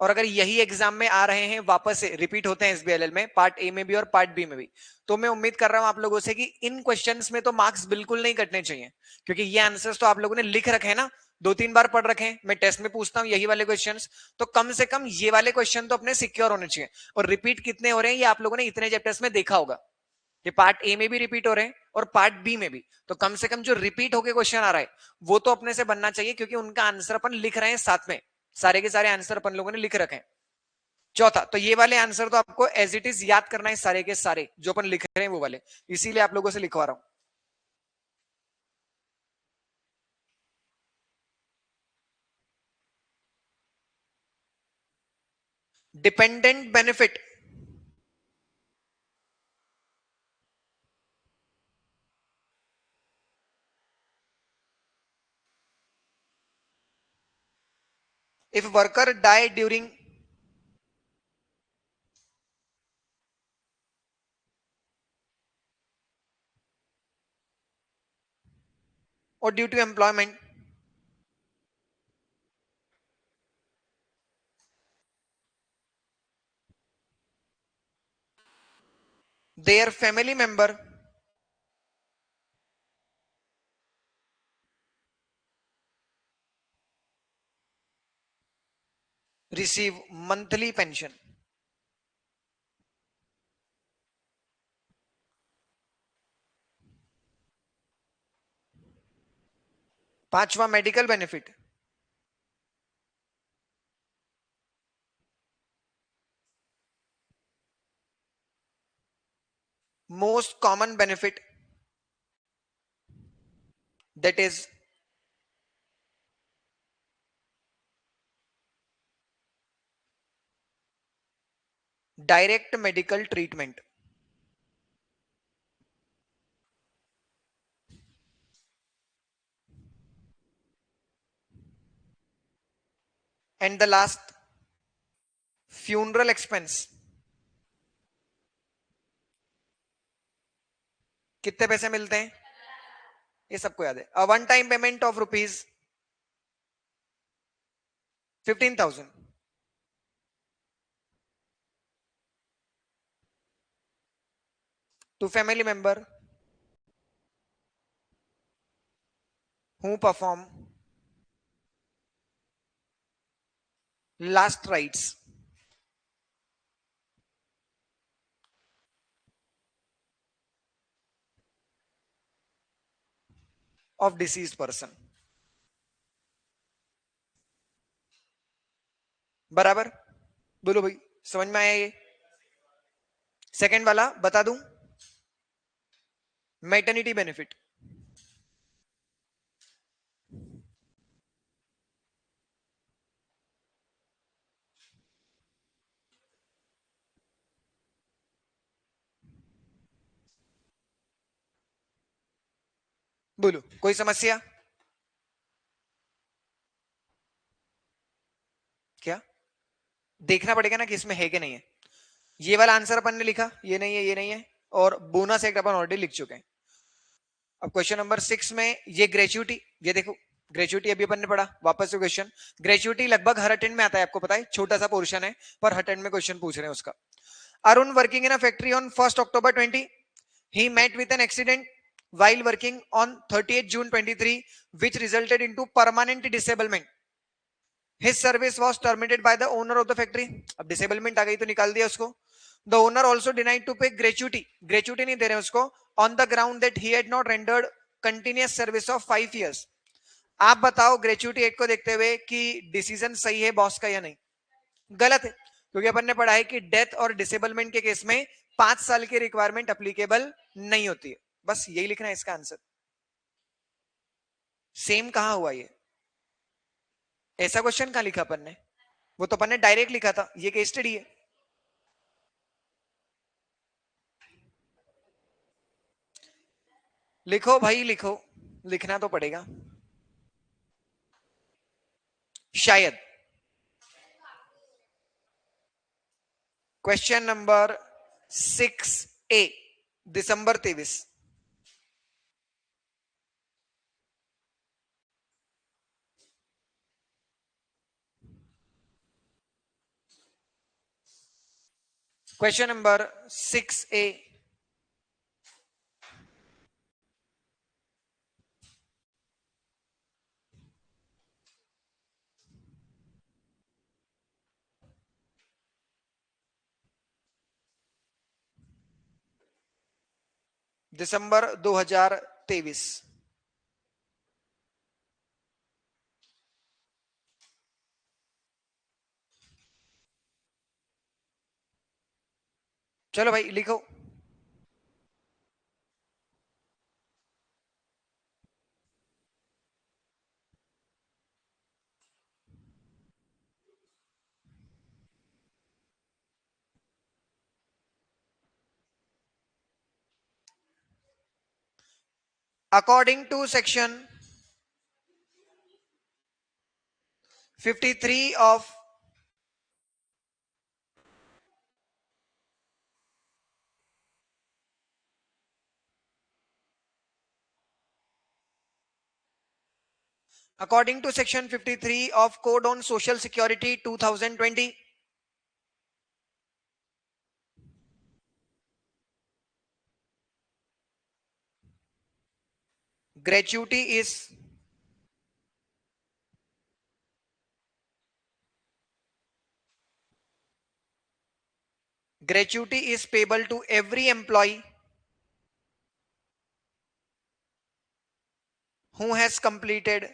और अगर यही एग्जाम में आ रहे हैं, वापस से रिपीट होते हैं एसबीएलएल में, पार्ट ए में भी और पार्ट बी में भी, तो मैं उम्मीद कर रहा हूं आप लोगों से कि इन क्वेश्चंस में तो मार्क्स बिल्कुल नहीं कटने चाहिए, क्योंकि ये आंसर्स तो आप लोगों ने लिख रखे हैं ना, 2-3 बार पढ़ रखे हैं, मैं टेस्ट में पूछता हूं यही वाले क्वेश्चंस, तो कम से कम ये वाले क्वेश्चन तो अपने सिक्योर होने चाहिए। और रिपीट कितने हो रहे हैं ये आप लोगों ने इतने चैप्टर्स में देखा होगा, ये पार्ट ए में भी रिपीट हो रहे हैं और पार्ट बी में भी, तो कम से कम जो रिपीट होके क्वेश्चन आ रहा है वो तो अपने से बनना चाहिए, क्योंकि उनका आंसर अपन लिख रहे हैं साथ में, सारे के सारे आंसर अपन लोगों ने लिख रखे हैं। चौथा, तो ये वाले आंसर तो आपको एज इट इज याद करना है, सारे के सारे जो अपन लिख रहे हैं वो वाले, इसीलिए आप लोगों से लिखवा रहा हूं। Dependent benefit. If worker die during, और due to employment, their family member receive monthly pension. पांचवा, medical benefit. Most common benefit, that is direct medical treatment. And the last, funeral expense. कितने पैसे मिलते हैं ये सबको याद है। A one time payment of ₹15,000 to family member who perform last rites of deceased person। बराबर, बोलो भाई, समझ में आया ये? सेकंड वाला बता दूं, मैटरनिटी बेनिफिट। बोलो, कोई समस्या? क्या देखना पड़ेगा ना कि इसमें है कि नहीं है। ये वाला आंसर अपन ने लिखा, ये नहीं है, ये नहीं है, और बोनस एक अपन ऑलरेडी लिख चुके हैं। अब क्वेश्चन नंबर 6 में ये ग्रेचुइटी, ये देखो ग्रेचुइटी अभी अपन ने पढ़ा, वापस से क्वेश्चन। ग्रेचुइटी लगभग हर अटेंड में आता है, आपको पता है, छोटा सा पोर्शन है पर हर अटेंड में क्वेश्चन पूछ रहे हैं उसका। Arun working in a factory on 1 October 20, he met with an accident while working on 30th June 23, which resulted into permanent disablement. His service was terminated by the owner of the factory, अब disablement आ गई तो निकाल दिया उसको. The owner also denied to pay gratuity, gratuity नहीं दे रहे उसको, on the ground that he had not rendered continuous service of 5 years. आप बताओ ग्रेचुटी एक्ट को देखते हुए कि डिसीजन सही है बॉस का या नहीं? गलत है, क्योंकि अपन ने पढ़ा है कि डेथ और डिसेबलमेंट के केस में 5 साल की रिक्वायरमेंट अप्लीकेबल नहीं होती है. बस यही लिखना है इसका आंसर. सेम कहां हुआ ये? ऐसा क्वेश्चन कहां लिखा अपन ने? वो तो अपन ने डायरेक्ट लिखा था, ये केस स्टडी है. लिखो भाई लिखो, लिखना तो पड़ेगा शायद. Question number 6A, December 23. Question number 6A. December 2023. चलो भाई लिखो. According to section 53 of according to section 53 of Code on Social Security 2020, gratuity is payable to every employee who has completed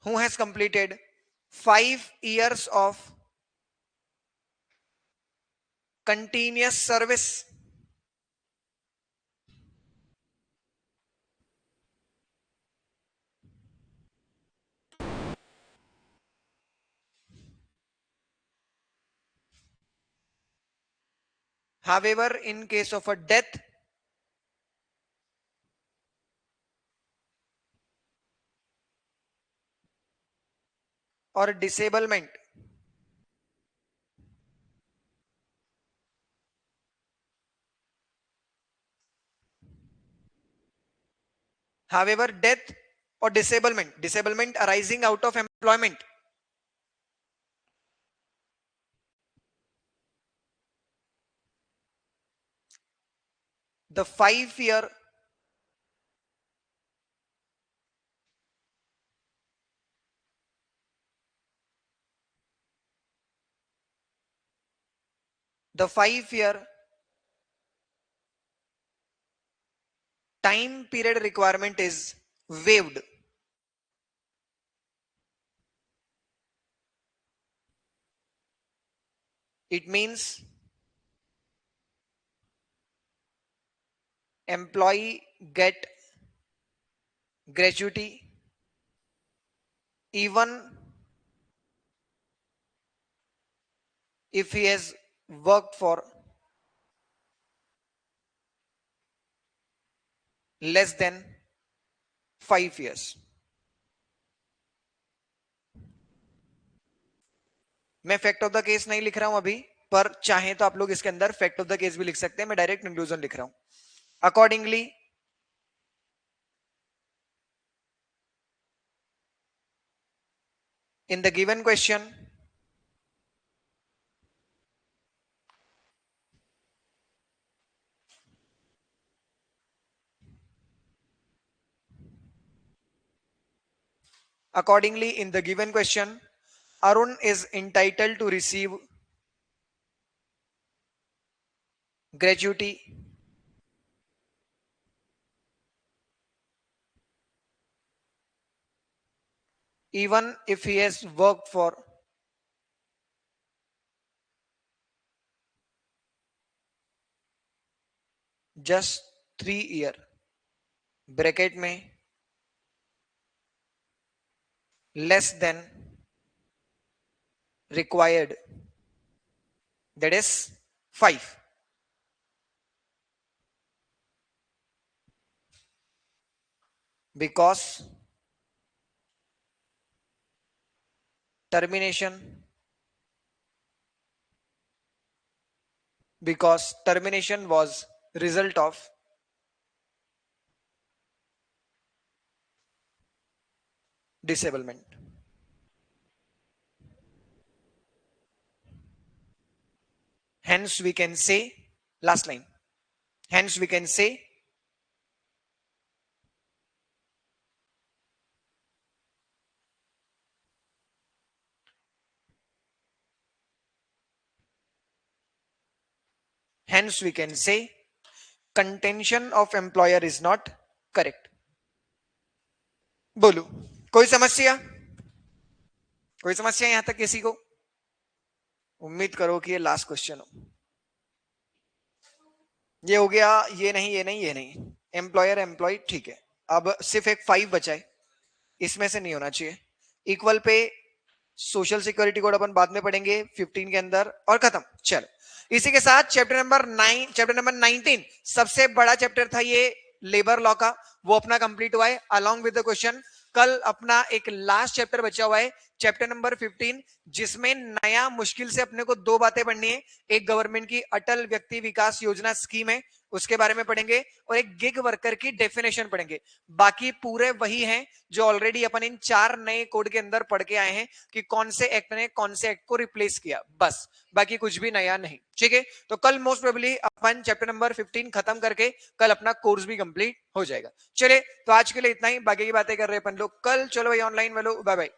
who has completed 5 years of continuous service. However, in case of a death or disablement, however, death or disablement arising out of employment, the 5 year the 5 year time period requirement is waived. It means employee get gratuity even if he has worked for less than 5 years. मैं fact of the case नहीं लिख रहा हूं अभी, पर चाहे तो आप लोग इसके अंदर फैक्ट ऑफ द केस भी लिख सकते हैं. मैं डायरेक्ट कंक्लूजन लिख रहा हूं. Accordingly in the given question, Accordingly, in the given question, Arun is entitled to receive gratuity even if he has worked for just 3 year, bracket में less than required, that is 5, because termination was result of disablement. Hence we can say, last line, hence we can say contention of employer is not correct. बोलो, कोई समस्या? कोई समस्या यहां तक किसी को? उम्मीद करो कि ये लास्ट क्वेश्चन हो. ये हो गया, ये नहीं, ये नहीं, ये नहीं. एम्प्लॉयर एम्प्लॉय ठीक है. अब सिर्फ एक 5 बचा है, इसमें से नहीं होना चाहिए. Equal pay social security code अपन बाद में पढ़ेंगे 15 के अंदर, और खत्म. चलो, इसी के साथ चैप्टर नंबर 19 सबसे बड़ा चैप्टर था ये लेबर लॉ का, वो अपना कंप्लीट हुआ है अलॉन्ग विद द क्वेश्चन. कल अपना एक लास्ट चैप्टर बचा हुआ है, चैप्टर नंबर 15, जिसमें नया मुश्किल से अपने को 2 बातें पढ़नी है. एक गवर्नमेंट की अटल व्यक्ति विकास योजना स्कीम है, उसके बारे में पढ़ेंगे, और एक गिग वर्कर की डेफिनेशन पढ़ेंगे. बाकी पूरे वही हैं जो ऑलरेडी अपन इन 4 नए कोड के अंदर पढ़ के आए हैं कि कौन से एक्ट ने कौन से एक्ट को रिप्लेस किया, बस. बाकी कुछ भी नया नहीं. ठीक है, तो कल मोस्ट प्रोबेबली अपन चैप्टर नंबर 15 खत्म करके कल अपना कोर्स भी कंप्लीट हो जाएगा. चले, तो आज के लिए इतना ही. बाकी की बातें कर रहे हैं अपन लोग कल. चलो भाई, ऑनलाइन वालों, बाय बाय.